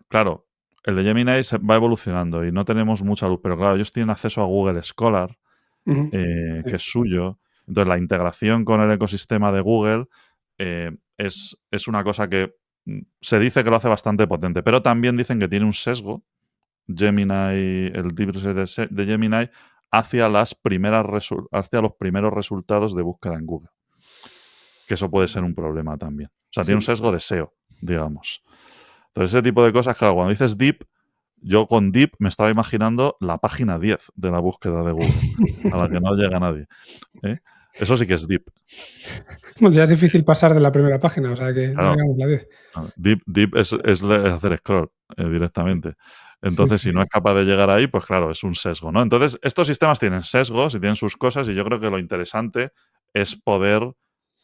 claro, el de Gemini se va evolucionando y no tenemos mucha luz, pero claro, ellos tienen acceso a Google Scholar, Ujú. que es suyo. Entonces, la integración con el ecosistema de Google es una cosa que se dice que lo hace bastante potente, pero también dicen que tiene un sesgo, Gemini, el Deep Research de Gemini, hacia los primeros resultados de búsqueda en Google. Que eso puede ser un problema también. O sea, tiene un sesgo de SEO, digamos. Entonces, ese tipo de cosas, claro, cuando dices Deep, yo con Deep me estaba imaginando la página 10 de la búsqueda de Google, a la que no llega nadie. ¿eh? Eso sí que es Deep. Bueno, ya es difícil pasar de la primera página, o sea que no Claro. llegamos a la 10. Deep es hacer scroll directamente. Entonces, Sí. si no es capaz de llegar ahí, pues claro, es un sesgo, ¿no? Entonces, estos sistemas tienen sesgos y tienen sus cosas, y yo creo que lo interesante es poder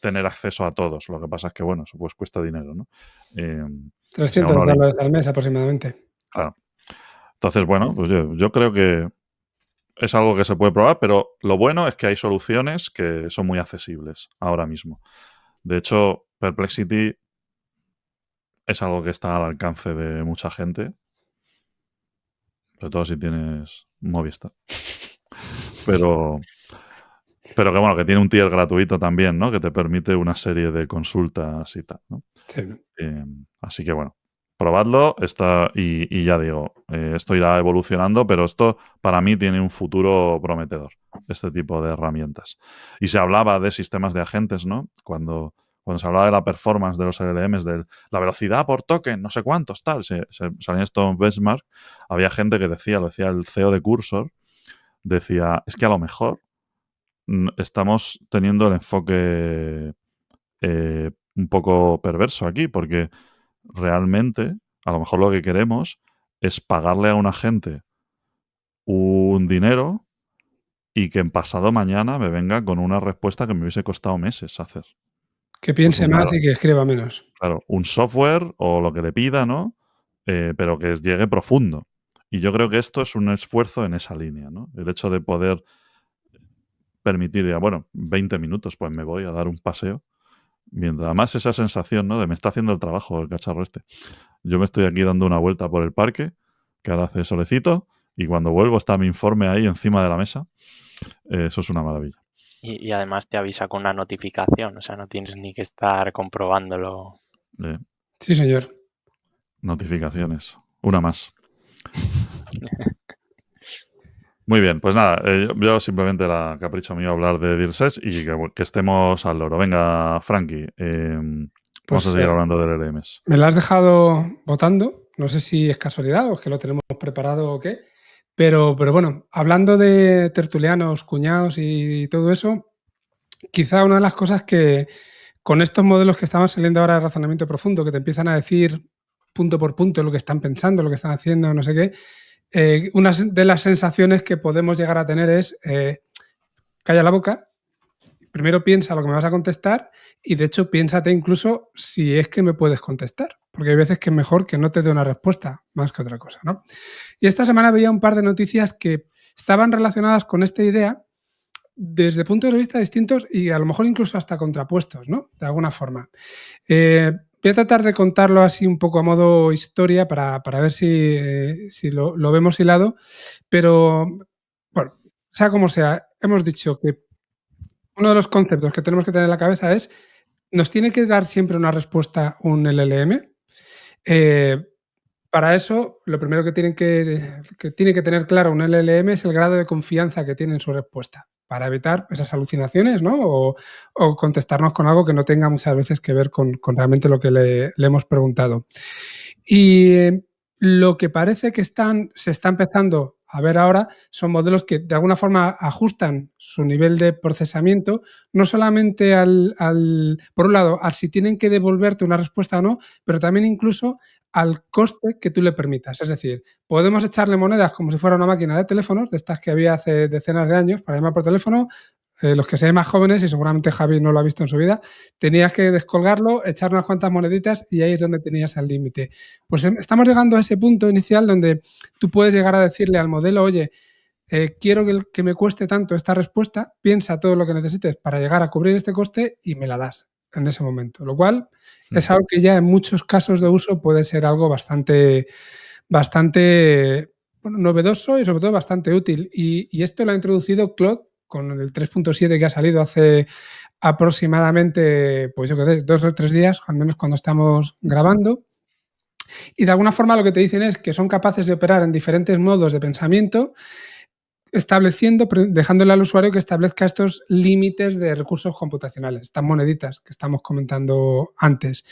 tener acceso a todos. Lo que pasa es que, bueno, eso pues cuesta dinero, ¿no? Si a uno le- $300 al mes aproximadamente. Claro. Entonces, bueno, pues yo creo que es algo que se puede probar, pero lo bueno es que hay soluciones que son muy accesibles ahora mismo. De hecho, Perplexity es algo que está al alcance de mucha gente, sobre todo si tienes Movistar. Pero que bueno, que tiene un tier gratuito también, ¿no? Que te permite una serie de consultas y tal, ¿no? Sí. Así que bueno, probadlo y ya digo, esto irá evolucionando, pero esto para mí tiene un futuro prometedor, este tipo de herramientas. Y se hablaba de sistemas de agentes, ¿no? Cuando se hablaba de la performance de los LLMs, de la velocidad por token, no sé cuántos, tal, salían estos benchmark, había gente que lo decía el CEO de Cursor, decía, es que a lo mejor estamos teniendo el enfoque un poco perverso aquí, porque realmente a lo mejor lo que queremos es pagarle a un agente un dinero y que en pasado mañana me venga con una respuesta que me hubiese costado meses hacer. Que Pues piense más y que escriba menos. claro, un software o lo que le pida, ¿no? Pero que llegue profundo. Y yo creo que esto es un esfuerzo en esa línea, ¿no? El hecho de poder permitir, bueno, 20 minutos, pues me voy a dar un paseo. Mientras más esa sensación, ¿no? De me está haciendo el trabajo el cacharro este. Yo me estoy aquí dando una vuelta por el parque, que ahora hace solecito, y cuando vuelvo está mi informe ahí encima de la mesa. Eso es una maravilla. Y además te avisa con una notificación, o sea, no tienes ni que estar comprobándolo. Sí, señor. Notificaciones. Una más. Muy bien, pues nada, yo simplemente era capricho mío hablar de DealSets y que estemos al loro. Venga, Frankie, vamos a seguir hablando de LLMs. Me la has dejado votando, no sé si es casualidad o es que lo tenemos preparado o qué, pero bueno, hablando de tertulianos, cuñados y todo eso, quizá una de las cosas que con estos modelos que estaban saliendo ahora de razonamiento profundo, que te empiezan a decir punto por punto lo que están pensando, lo que están haciendo, no sé qué, una de las sensaciones que podemos llegar a tener es calla la boca, primero piensa lo que me vas a contestar y de hecho piénsate incluso si es que me puedes contestar, porque hay veces que es mejor que no te dé una respuesta más que otra cosa, ¿no? Y esta semana veía un par de noticias que estaban relacionadas con esta idea desde puntos de vista distintos y a lo mejor incluso hasta contrapuestos, ¿no? De alguna forma. Voy a tratar de contarlo así un poco a modo historia para ver si lo vemos hilado, pero bueno, sea como sea, hemos dicho que uno de los conceptos que tenemos que tener en la cabeza es, ¿nos tiene que dar siempre una respuesta un LLM? Para eso, lo primero que tiene que tener claro un LLM es el grado de confianza que tiene en su respuesta. para evitar esas alucinaciones, ¿no? O contestarnos con algo que no tenga muchas veces que ver con realmente lo que le hemos preguntado. Y lo que parece que se está empezando a ver ahora son modelos que de alguna forma ajustan su nivel de procesamiento, no solamente por un lado, a si tienen que devolverte una respuesta o no, pero también incluso al coste que tú le permitas. Es decir, podemos echarle monedas como si fuera una máquina de teléfonos, de estas que había hace decenas de años, para llamar por teléfono. Los que sean más jóvenes, y seguramente Javi no lo ha visto en su vida, tenías que descolgarlo, echar unas cuantas moneditas y ahí es donde tenías el límite. Pues estamos llegando a ese punto inicial donde tú puedes llegar a decirle al modelo, oye, quiero que me cueste tanto esta respuesta, piensa todo lo que necesites para llegar a cubrir este coste y me la das en ese momento. Lo cual es algo que ya en muchos casos de uso puede ser algo bastante novedoso y sobre todo bastante útil. Y esto lo ha introducido Claude con el 3.7 que ha salido hace aproximadamente, pues yo qué sé, 2 o 3 días, al menos cuando estamos grabando. Y de alguna forma lo que te dicen es que son capaces de operar en diferentes modos de pensamiento, dejándole al usuario que establezca estos límites de recursos computacionales, estas moneditas que estamos comentando antes.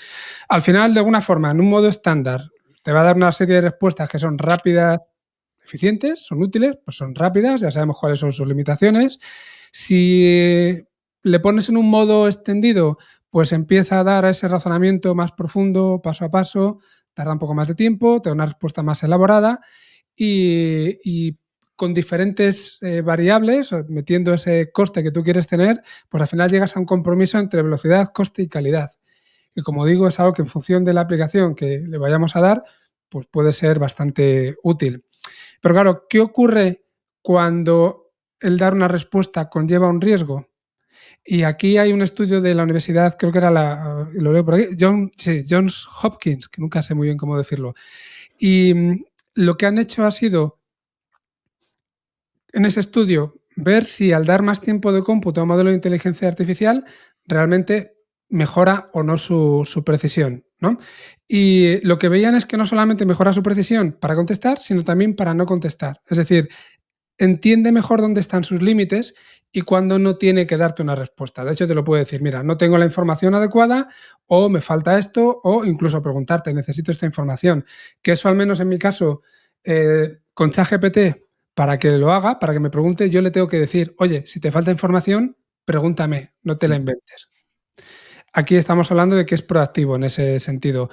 Al final, de alguna forma, en un modo estándar, te va a dar una serie de respuestas que son rápidas, eficientes, son útiles, pues son rápidas, ya sabemos cuáles son sus limitaciones. Si le pones en un modo extendido, pues empieza a dar ese razonamiento más profundo, paso a paso, tarda un poco más de tiempo, te da una respuesta más elaborada y con diferentes variables, metiendo ese coste que tú quieres tener, pues al final llegas a un compromiso entre velocidad, coste y calidad. Y como digo, es algo que en función de la aplicación que le vayamos a dar, pues puede ser bastante útil. Pero claro, ¿qué ocurre cuando el dar una respuesta conlleva un riesgo? Y aquí hay un estudio de la universidad, creo que era lo leo por aquí, Johns Hopkins, que nunca sé muy bien cómo decirlo. Y lo que han hecho ha sido, en ese estudio, ver si al dar más tiempo de cómputo a un modelo de inteligencia artificial realmente mejora o no su precisión, ¿no? Y lo que veían es que no solamente mejora su precisión para contestar, sino también para no contestar. Es decir, entiende mejor dónde están sus límites y cuándo no tiene que darte una respuesta. De hecho, te lo puede decir, mira, no tengo la información adecuada o me falta esto, o incluso preguntarte, necesito esta información. Que eso, al menos en mi caso, con ChatGPT, para que lo haga, para que me pregunte, yo le tengo que decir, oye, si te falta información, pregúntame, no te la inventes. Aquí estamos hablando de que es proactivo en ese sentido.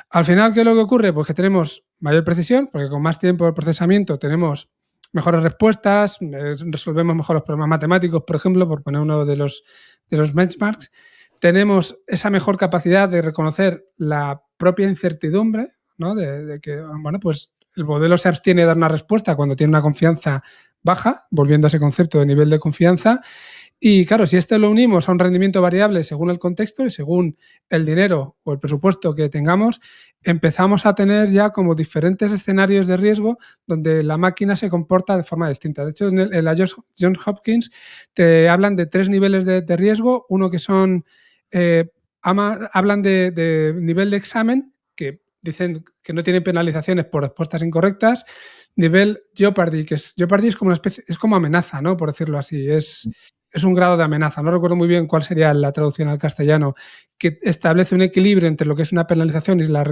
Al final, ¿qué es lo que ocurre? Pues que tenemos mayor precisión, porque con más tiempo de procesamiento tenemos mejores respuestas, resolvemos mejor los problemas matemáticos, por ejemplo, por poner uno de los benchmarks. Tenemos esa mejor capacidad de reconocer la propia incertidumbre, ¿no? De que, bueno, pues el modelo se abstiene de dar una respuesta cuando tiene una confianza baja, volviendo a ese concepto de nivel de confianza. Y claro, si esto lo unimos a un rendimiento variable según el contexto y según el dinero o el presupuesto que tengamos, empezamos a tener ya como diferentes escenarios de riesgo donde la máquina se comporta de forma distinta. De hecho, en la Johns Hopkins te hablan de 3 niveles de riesgo. Uno que son, hablan de nivel de examen, que dicen que no tienen penalizaciones por respuestas incorrectas. Nivel Jeopardy, Jeopardy es como una especie, es como amenaza, ¿no? Por decirlo así. Es un grado de amenaza, no recuerdo muy bien cuál sería la traducción al castellano, que establece un equilibrio entre lo que es una penalización y la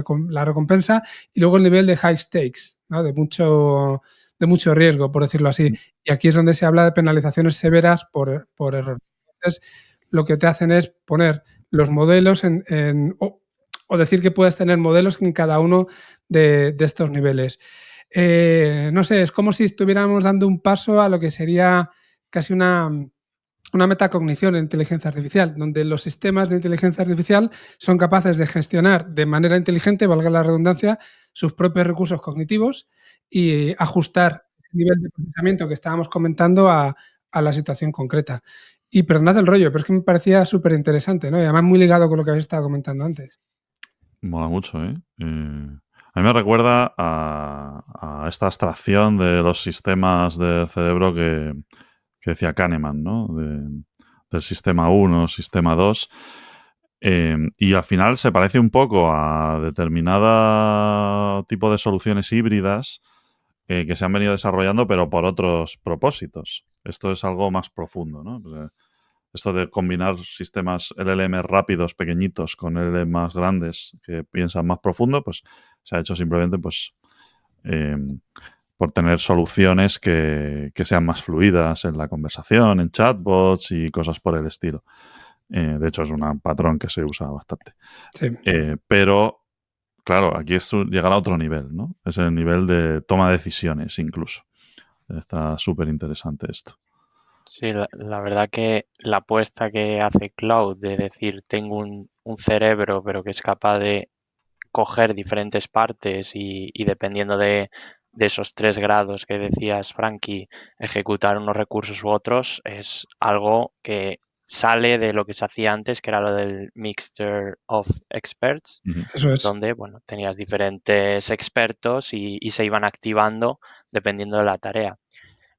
recompensa, y luego el nivel de high stakes, ¿no? de mucho riesgo, por decirlo así. Y aquí es donde se habla de penalizaciones severas por error. Entonces, lo que te hacen es poner los modelos o decir que puedes tener modelos en cada uno de estos niveles. No sé, es como si estuviéramos dando un paso a lo que sería casi una metacognición en inteligencia artificial, donde los sistemas de inteligencia artificial son capaces de gestionar de manera inteligente, valga la redundancia, sus propios recursos cognitivos y ajustar el nivel de procesamiento que estábamos comentando a la situación concreta. Y perdonad el rollo, pero es que me parecía súper interesante, ¿no? Y además muy ligado con lo que habéis estado comentando antes. Mola mucho, ¿eh? A mí me recuerda a esta abstracción de los sistemas del cerebro que decía Kahneman, ¿no? Del sistema 1, sistema 2. Y al final se parece un poco a determinado tipo de soluciones híbridas que se han venido desarrollando, pero por otros propósitos. Esto es algo más profundo, ¿no? Esto de combinar sistemas LLM rápidos, pequeñitos, con LLM más grandes que piensan más profundo, pues se ha hecho simplemente pues por tener soluciones que sean más fluidas en la conversación, en chatbots y cosas por el estilo. De hecho, es un patrón que se usa bastante. Sí. Pero, claro, aquí es llegar a otro nivel, ¿no? Es el nivel de toma de decisiones incluso. Está súper interesante esto. Sí, la verdad que la apuesta que hace Cloud de decir tengo un cerebro pero que es capaz de coger diferentes partes y dependiendo de esos 3 grados que decías, Frankie, ejecutar unos recursos u otros, es algo que sale de lo que se hacía antes, que era lo del Mixture of Experts, Eso es. donde bueno, tenías diferentes expertos y se iban activando dependiendo de la tarea.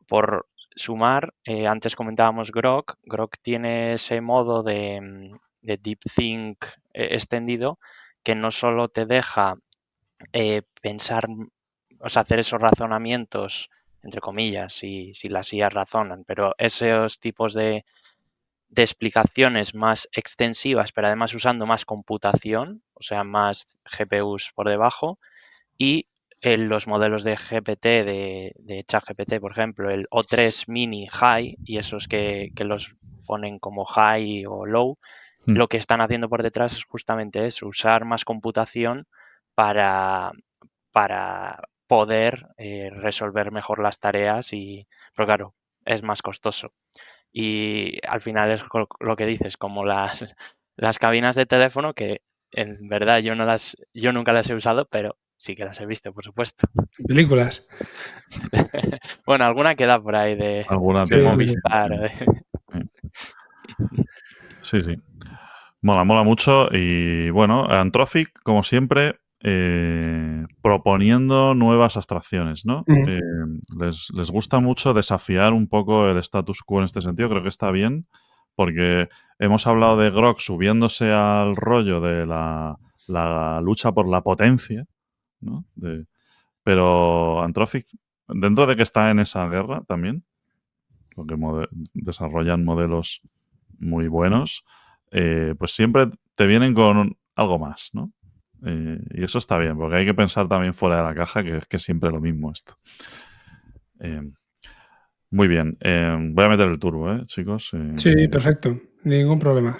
Por sumar, antes comentábamos Grok. Grok tiene ese modo de Deep Think extendido que no solo te deja pensar, o sea, hacer esos razonamientos, entre comillas, si las IAs razonan, pero esos tipos de explicaciones más extensivas, pero además usando más computación, o sea, más GPUs por debajo, y en los modelos de GPT, de ChatGPT, por ejemplo, el O3 Mini High, y esos que los ponen como High o Low, lo que están haciendo por detrás es justamente eso, usar más computación para, para poder resolver mejor las tareas pero claro, es más costoso. Y al final es lo que dices, como las cabinas de teléfono que en verdad yo nunca las he usado, pero sí que las he visto, por supuesto. Películas. Bueno, alguna queda por ahí Alguna de Sí, tiene. sí, sí. Movistar. Sí, sí. Mola mucho. Y bueno, Anthropic, como siempre, proponiendo nuevas abstracciones, ¿no? Les gusta mucho desafiar un poco el status quo en este sentido. Creo que está bien, porque hemos hablado de Grok subiéndose al rollo de la lucha por la potencia, ¿no? Pero Anthropic, dentro de que está en esa guerra también, porque desarrollan modelos muy buenos, pues siempre te vienen con algo más, ¿no? Y eso está bien, porque hay que pensar también fuera de la caja, que es que siempre lo mismo esto. Muy bien. Voy a meter el turbo, chicos? Sí, perfecto. Ningún problema.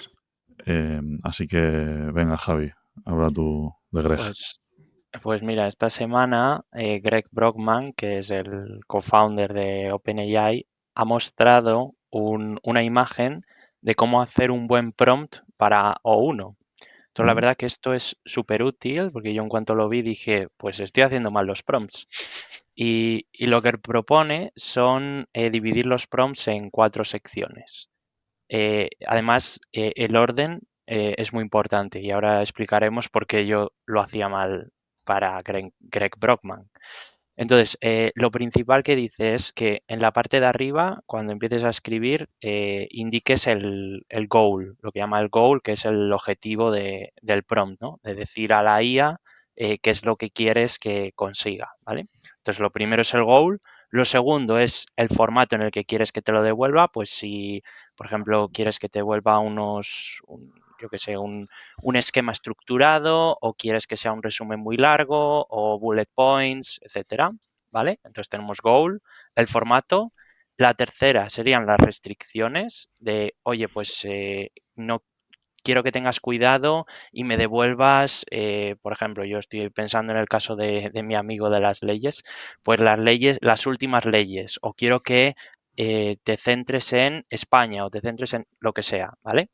Así que venga, Javi, habla tú de Greg. Pues mira, esta semana Greg Brockman, que es el co-founder de OpenAI, ha mostrado una imagen de cómo hacer un buen prompt para O1. Entonces, la verdad que esto es súper útil porque yo en cuanto lo vi dije, pues estoy haciendo mal los prompts. Y lo que propone son dividir los prompts en 4 secciones. Además, el orden es muy importante y ahora explicaremos por qué yo lo hacía mal para Greg Brockman. Entonces, lo principal que dice es que en la parte de arriba, cuando empieces a escribir, indiques el goal, lo que llama el goal, que es el objetivo del prompt, ¿no? De decir a la IA qué es lo que quieres que consiga, ¿vale? Entonces, lo primero es el goal. Lo segundo es el formato en el que quieres que te lo devuelva. Pues si, por ejemplo, quieres que te devuelva yo que sé, un esquema estructurado o quieres que sea un resumen muy largo o bullet points, etcétera, ¿vale? Entonces tenemos goal, el formato. La tercera serían las restricciones de, oye, pues no quiero que tengas cuidado y me devuelvas, por ejemplo, yo estoy pensando en el caso de mi amigo de las leyes, pues las últimas leyes, o quiero que te centres en España o te centres en lo que sea, ¿vale?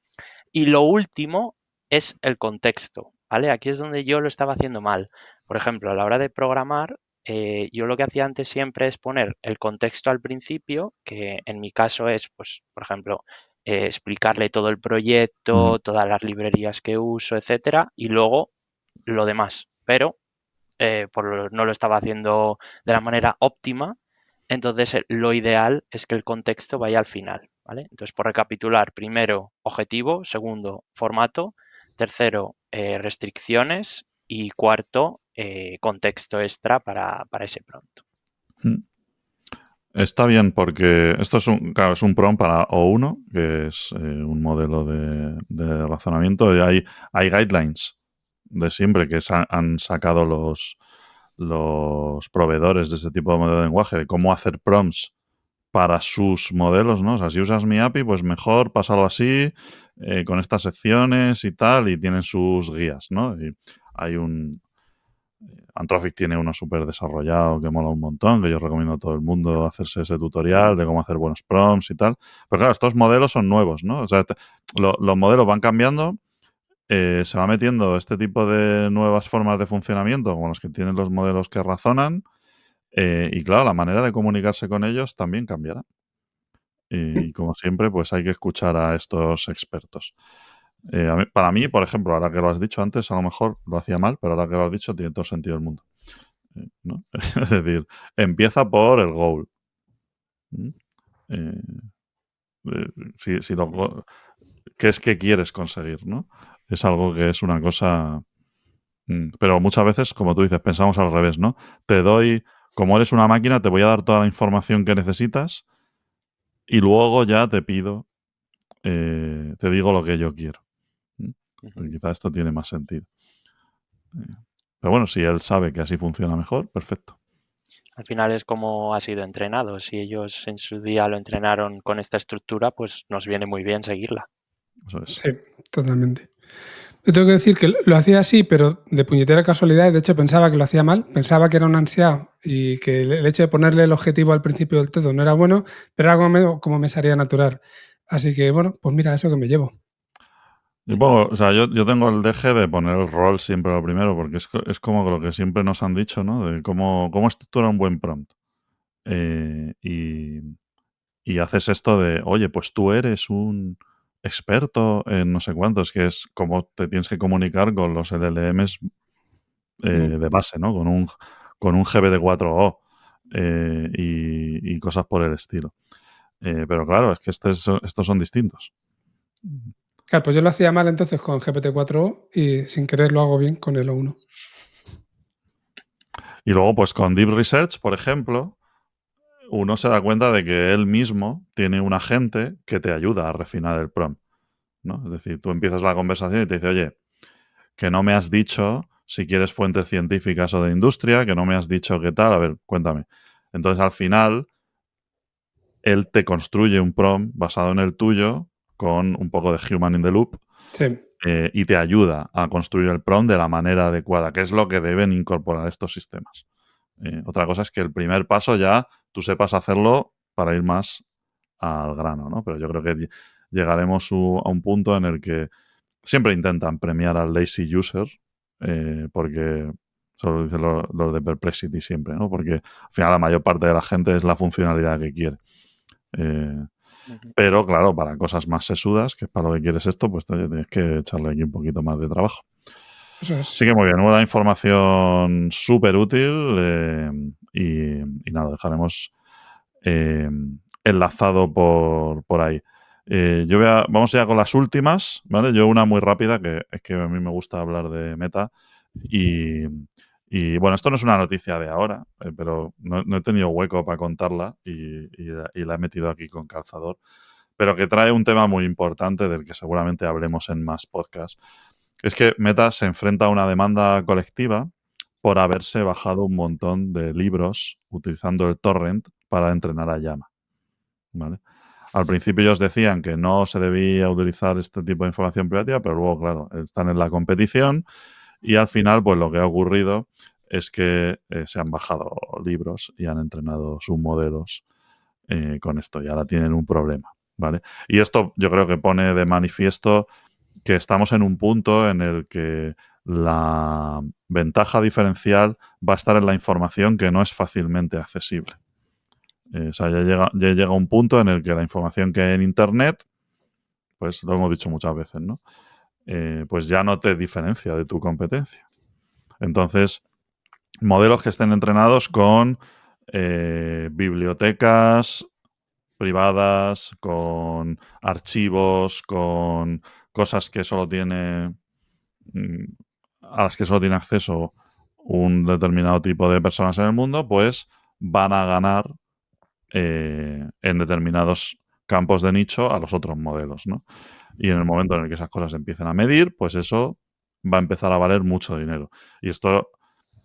Y lo último es el contexto, ¿vale? Aquí es donde yo lo estaba haciendo mal. Por ejemplo, a la hora de programar, yo lo que hacía antes siempre es poner el contexto al principio, que en mi caso es, pues, por ejemplo, explicarle todo el proyecto, todas las librerías que uso, etcétera, y luego lo demás. Pero no lo estaba haciendo de la manera óptima. Entonces, lo ideal es que el contexto vaya al final, ¿vale? Entonces, por recapitular, primero, objetivo, segundo, formato, tercero, restricciones y cuarto, contexto extra para ese prompt. Está bien porque esto es es un prompt para O1, que es un modelo de razonamiento, y hay guidelines de siempre que han sacado los proveedores de ese tipo de modelo de lenguaje, de cómo hacer prompts para sus modelos, ¿no? O sea, si usas mi API, pues mejor pásalo así, con estas secciones y tal, y tienen sus guías, ¿no? Y hay Anthropic tiene uno súper desarrollado que mola un montón, que yo recomiendo a todo el mundo hacerse ese tutorial de cómo hacer buenos prompts y tal. Pero claro, estos modelos son nuevos, ¿no? O sea, los modelos van cambiando, se va metiendo este tipo de nuevas formas de funcionamiento, como los que tienen los modelos que razonan, y claro, la manera de comunicarse con ellos también cambiará. Y como siempre, pues hay que escuchar a estos expertos. Para mí, por ejemplo, ahora que lo has dicho antes, a lo mejor lo hacía mal, pero ahora que lo has dicho, tiene todo el sentido del mundo. ¿No? Es decir, empieza por el goal. Eh, ¿Qué es que quieres conseguir? ¿No? Es algo que es una cosa. Pero muchas veces, como tú dices, pensamos al revés, ¿no? Como eres una máquina, te voy a dar toda la información que necesitas y luego ya te pido, te digo lo que yo quiero. Quizá esto tiene más sentido. Pero bueno, si él sabe que así funciona mejor, perfecto. Al final es como ha sido entrenado. Si ellos en su día lo entrenaron con esta estructura, pues nos viene muy bien seguirla. Eso es. Sí, totalmente. Yo tengo que decir que lo hacía así, pero de puñetera casualidad. De hecho, pensaba que lo hacía mal. Pensaba que era un ansiado y que el hecho de ponerle el objetivo al principio del todo no era bueno, pero era como me salía natural. Así que, bueno, pues mira, eso que me llevo. O sea, yo tengo el deje de poner el rol siempre lo primero, porque es como lo que siempre nos han dicho, ¿no? De cómo estructurar un buen prompt. Y haces esto de, oye, pues tú eres un experto en no sé cuántos, que es como te tienes que comunicar con los LLMs de base, ¿no? Con un GPT-4o y cosas por el estilo. Pero claro, es que estos son distintos. Claro, pues yo lo hacía mal entonces con GPT-4o y sin querer lo hago bien con el O1. Y luego, pues con Deep Research, por ejemplo, uno se da cuenta de que él mismo tiene un agente que te ayuda a refinar el prompt, ¿no? Es decir, tú empiezas la conversación y te dice, oye, que no me has dicho si quieres fuentes científicas o de industria, que no me has dicho qué tal, a ver, cuéntame. Entonces, al final, él te construye un prompt basado en el tuyo con un poco de human in the loop Sí. y te ayuda a construir el prompt de la manera adecuada, que es lo que deben incorporar estos sistemas. Otra cosa es que el primer paso ya tú sepas hacerlo para ir más al grano, ¿no? Pero yo creo que llegaremos a un punto en el que siempre intentan premiar al lazy user, porque eso lo dicen los de Perplexity siempre, ¿no? Porque al final la mayor parte de la gente es la funcionalidad que quiere. Pero claro, para cosas más sesudas, que es para lo que quieres esto, pues tienes que echarle aquí un poquito más de trabajo. Eso es. Así que muy bien, una información súper útil y nada, dejaremos enlazado por ahí. Vamos ya con las últimas, ¿vale? Yo una muy rápida, que es que a mí me gusta hablar de Meta. Y bueno, esto no es una noticia de ahora, pero no he tenido hueco para contarla y la he metido aquí con calzador. Pero que trae un tema muy importante del que seguramente hablemos en más podcasts. Es que Meta se enfrenta a una demanda colectiva por haberse bajado un montón de libros utilizando el torrent para entrenar a Llama. ¿Vale? Al principio ellos decían que no se debía utilizar este tipo de información privativa, pero luego, claro, están en la competición y al final, pues lo que ha ocurrido es que se han bajado libros y han entrenado sus modelos con esto y ahora tienen un problema, ¿vale? Y esto yo creo que pone de manifiesto que estamos en un punto en el que la ventaja diferencial va a estar en la información que no es fácilmente accesible. O sea, ya llega un punto en el que la información que hay en Internet, pues lo hemos dicho muchas veces, ¿no? Pues ya no te diferencia de tu competencia. Entonces, modelos que estén entrenados con bibliotecas privadas, con archivos, con cosas que solo a las que solo tiene acceso un determinado tipo de personas en el mundo, pues van a ganar en determinados campos de nicho a los otros modelos, ¿no? Y en el momento en el que esas cosas se empiecen a medir, pues eso va a empezar a valer mucho dinero. Y esto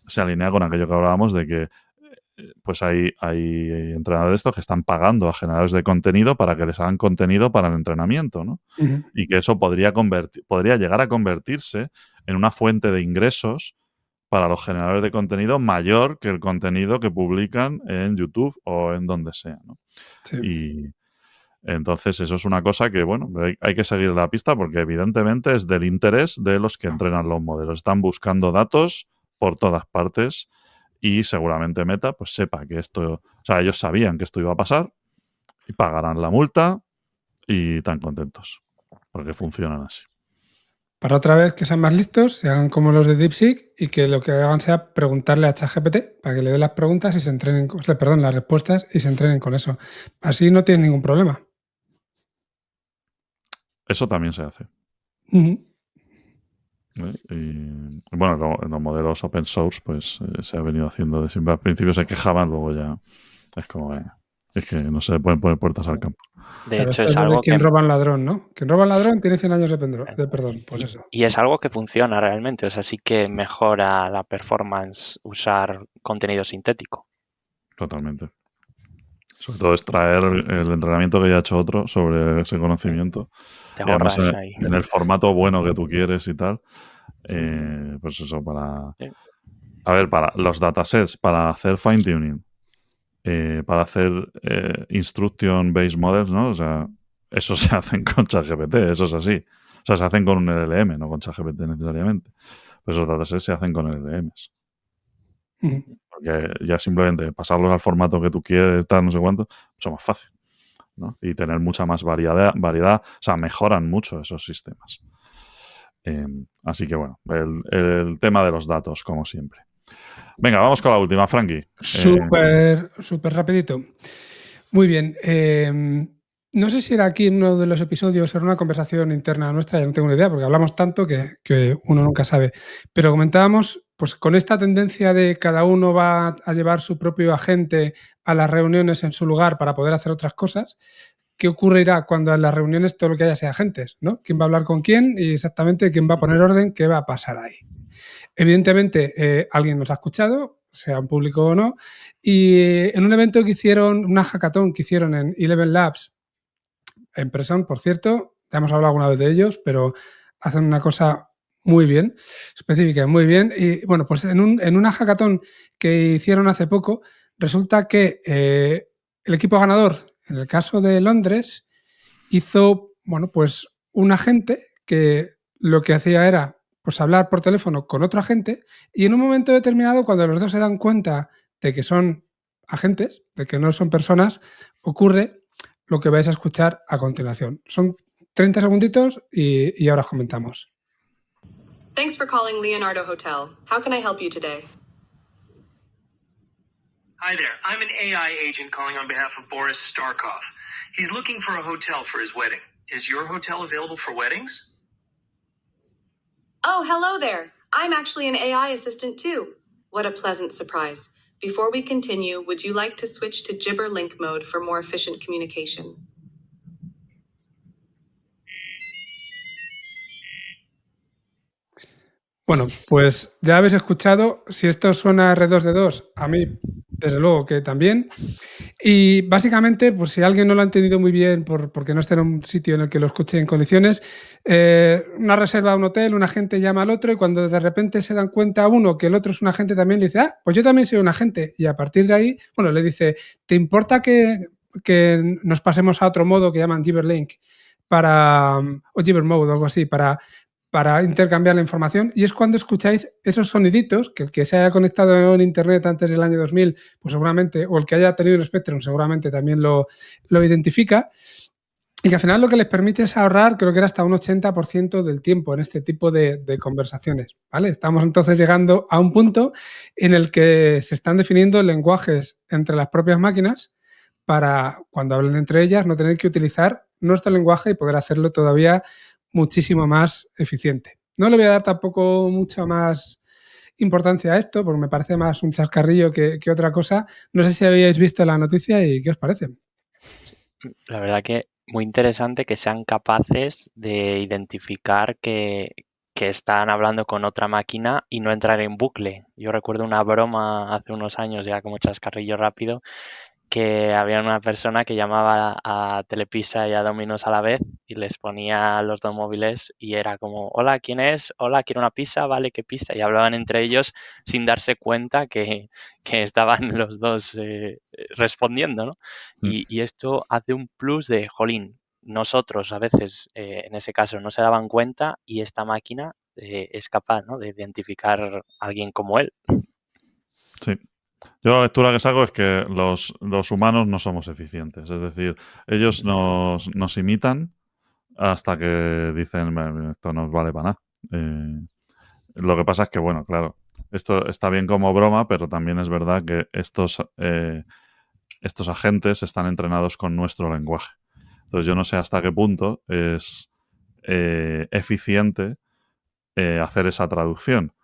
se alinea con aquello que hablábamos de que pues hay entrenadores de estos que están pagando a generadores de contenido para que les hagan contenido para el entrenamiento, ¿no? Ujú. Y que eso podría llegar a convertirse en una fuente de ingresos para los generadores de contenido mayor que el contenido que publican en YouTube o en donde sea, ¿no? Sí. Y entonces eso es una cosa que, bueno, hay que seguir la pista porque evidentemente es del interés de los que entrenan los modelos. Están buscando datos por todas partes y seguramente Meta pues sepa que esto, o sea, ellos sabían que esto iba a pasar y pagarán la multa y están contentos porque funcionan así. Para otra vez que sean más listos, se hagan como los de DeepSeek y que lo que hagan sea preguntarle a ChatGPT para que le dé las preguntas y se entrenen, perdón, las respuestas y se entrenen con eso. Así no tienen ningún problema. Eso también se hace. Ujú. Y bueno, en los modelos open source pues se ha venido haciendo de siempre. Al principio se quejaban, luego ya es como es que no se le pueden poner puertas al campo. De Claro, hecho, esto es lo de algo quien que... roba al ladrón, ¿no? Quien roba al ladrón tiene 100 años de perdón. Pues eso. Y es algo que funciona realmente, o sea, sí que mejora la performance usar contenido sintético. Totalmente. Sobre todo extraer el entrenamiento que ya ha hecho otro sobre ese conocimiento. Te Y además ahorras ahí. en el formato bueno que tú quieres y tal. Pues eso, para... Sí. A ver, para los datasets, para hacer fine-tuning, para hacer instruction-based models, ¿no? O sea, eso se hacen con ChatGPT, eso es así. O sea, se hacen con un LLM, no con ChatGPT necesariamente. Pero esos datasets se hacen con LLMs. Ujú. Porque ya simplemente pasarlos al formato que tú quieres, tal, no sé cuánto, mucho más fácil, ¿no? Y tener mucha más variedad, o sea, mejoran mucho esos sistemas. Así que bueno, el tema de los datos, como siempre. Venga, vamos con la última, Frankie. Súper rapidito. Muy bien. No sé si era aquí en uno de los episodios, era una conversación interna nuestra, ya no tengo ni idea, porque hablamos tanto que uno nunca sabe. Pero comentábamos, pues con esta tendencia de cada uno va a llevar su propio agente a las reuniones en su lugar para poder hacer otras cosas, ¿qué ocurrirá cuando en las reuniones todo lo que haya sea agentes, ¿no? ¿Quién va a hablar con quién y exactamente quién va a poner orden, qué va a pasar ahí? Evidentemente, alguien nos ha escuchado, sea un público o no, y en un evento que hicieron, una hackathon que hicieron en Eleven Labs, en Presón, por cierto, ya hemos hablado alguna vez de ellos, pero hacen una cosa muy bien, específica, muy bien. Y bueno, pues en una hackathon que hicieron hace poco, resulta que el equipo ganador, en el caso de Londres, hizo, bueno, pues un agente que lo que hacía era pues hablar por teléfono con otro agente y en un momento determinado, cuando los dos se dan cuenta de que son agentes, de que no son personas, ocurre lo que vais a escuchar a continuación. Son 30 segunditos y ahora os comentamos. Thanks for calling Leonardo Hotel. How can I help you today? Hi there. I'm an AI agent calling on behalf of Boris Starkov. He's looking for a hotel for his wedding. Is your hotel available for weddings? Oh, hello there. I'm actually an AI assistant too. What a pleasant surprise. Before we continue, would you like to switch to Gibber Link mode for more efficient communication? Bueno, pues ya habéis escuchado, si esto suena R2D2, a mí desde luego que también. Y básicamente, pues si alguien no lo ha entendido muy bien porque no está en un sitio en el que lo escuche en condiciones, una reserva a un hotel, un agente llama al otro y cuando de repente se dan cuenta uno que el otro es un agente también, le dice, pues yo también soy un agente. Y a partir de ahí, bueno, le dice, ¿te importa que nos pasemos a otro modo que llaman Gibberlink o Gibber Mode o algo así, para intercambiar la información? Y es cuando escucháis esos soniditos, que el que se haya conectado en Internet antes del año 2000, pues seguramente, o el que haya tenido un Spectrum seguramente también lo identifica, y que al final lo que les permite es ahorrar, creo que era hasta un 80% del tiempo en este tipo de conversaciones, ¿vale? Estamos entonces llegando a un punto en el que se están definiendo lenguajes entre las propias máquinas para, cuando hablen entre ellas, no tener que utilizar nuestro lenguaje y poder hacerlo todavía muchísimo más eficiente. No le voy a dar tampoco mucha más importancia a esto, porque me parece más un chascarrillo que otra cosa. No sé si habíais visto la noticia y qué os parece. La verdad que muy interesante que sean capaces de identificar que están hablando con otra máquina y no entrar en bucle. Yo recuerdo una broma hace unos años, ya como chascarrillo rápido, que había una persona que llamaba a Telepizza y a Domino's a la vez y les ponía los dos móviles y era como, hola, ¿quién es? Hola, quiero una pizza, vale, ¿qué pizza? Y hablaban entre ellos sin darse cuenta que estaban los dos respondiendo, ¿no? Y esto hace un plus de, jolín, nosotros a veces en ese caso no se daban cuenta y esta máquina es capaz, ¿no?, de identificar a alguien como él. Sí. Yo la lectura que saco es que los humanos no somos eficientes. Es decir, ellos nos imitan hasta que dicen, esto no vale para nada. Lo que pasa es que, bueno, claro, esto está bien como broma, pero también es verdad que estos agentes están entrenados con nuestro lenguaje. Entonces yo no sé hasta qué punto es eficiente hacer esa traducción.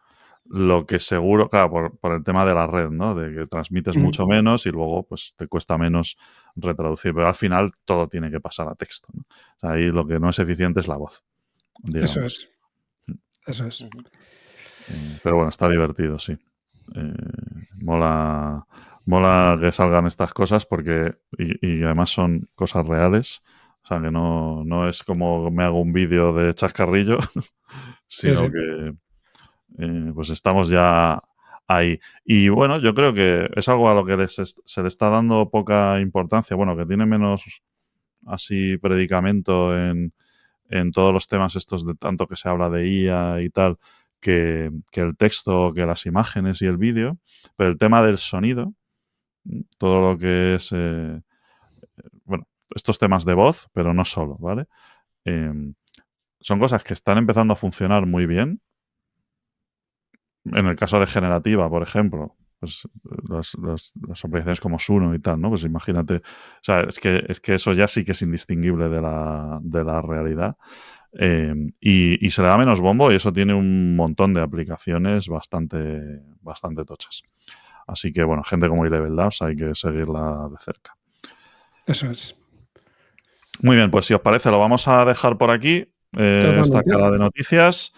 Lo que seguro, claro, por el tema de la red, ¿no? De que transmites mucho menos y luego pues te cuesta menos retraducir. Pero al final todo tiene que pasar a texto, ¿no? O sea, ahí lo que no es eficiente es la voz, digamos. Eso es. Eso es. Pero bueno, está divertido, sí. Mola que salgan estas cosas porque y además son cosas reales. O sea, que no es como me hago un vídeo de chascarrillo, sino Sí. que pues estamos ya ahí. Y bueno, yo creo que es algo a lo que se le está dando poca importancia. Bueno, que tiene menos así predicamento en todos los temas estos de tanto que se habla de IA y tal, que el texto, que las imágenes y el vídeo. Pero el tema del sonido, todo lo que es, bueno, estos temas de voz, pero no solo, ¿vale? Son cosas que están empezando a funcionar muy bien. En el caso de generativa, por ejemplo, pues las aplicaciones como Suno y tal, ¿no? Pues imagínate, o sea, es que eso ya sí que es indistinguible de la realidad. Y se le da menos bombo y eso tiene un montón de aplicaciones bastante tochas. Así que, bueno, gente como iLevel Labs hay que seguirla de cerca. Eso es. Muy bien, pues si os parece, lo vamos a dejar por aquí. Esta cara de noticias.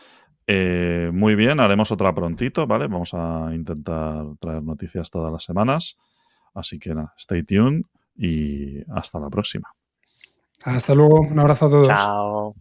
Muy bien, haremos otra prontito, ¿vale? Vamos a intentar traer noticias todas las semanas. Así que nada, stay tuned y hasta la próxima. Hasta luego. Un abrazo a todos. Chao.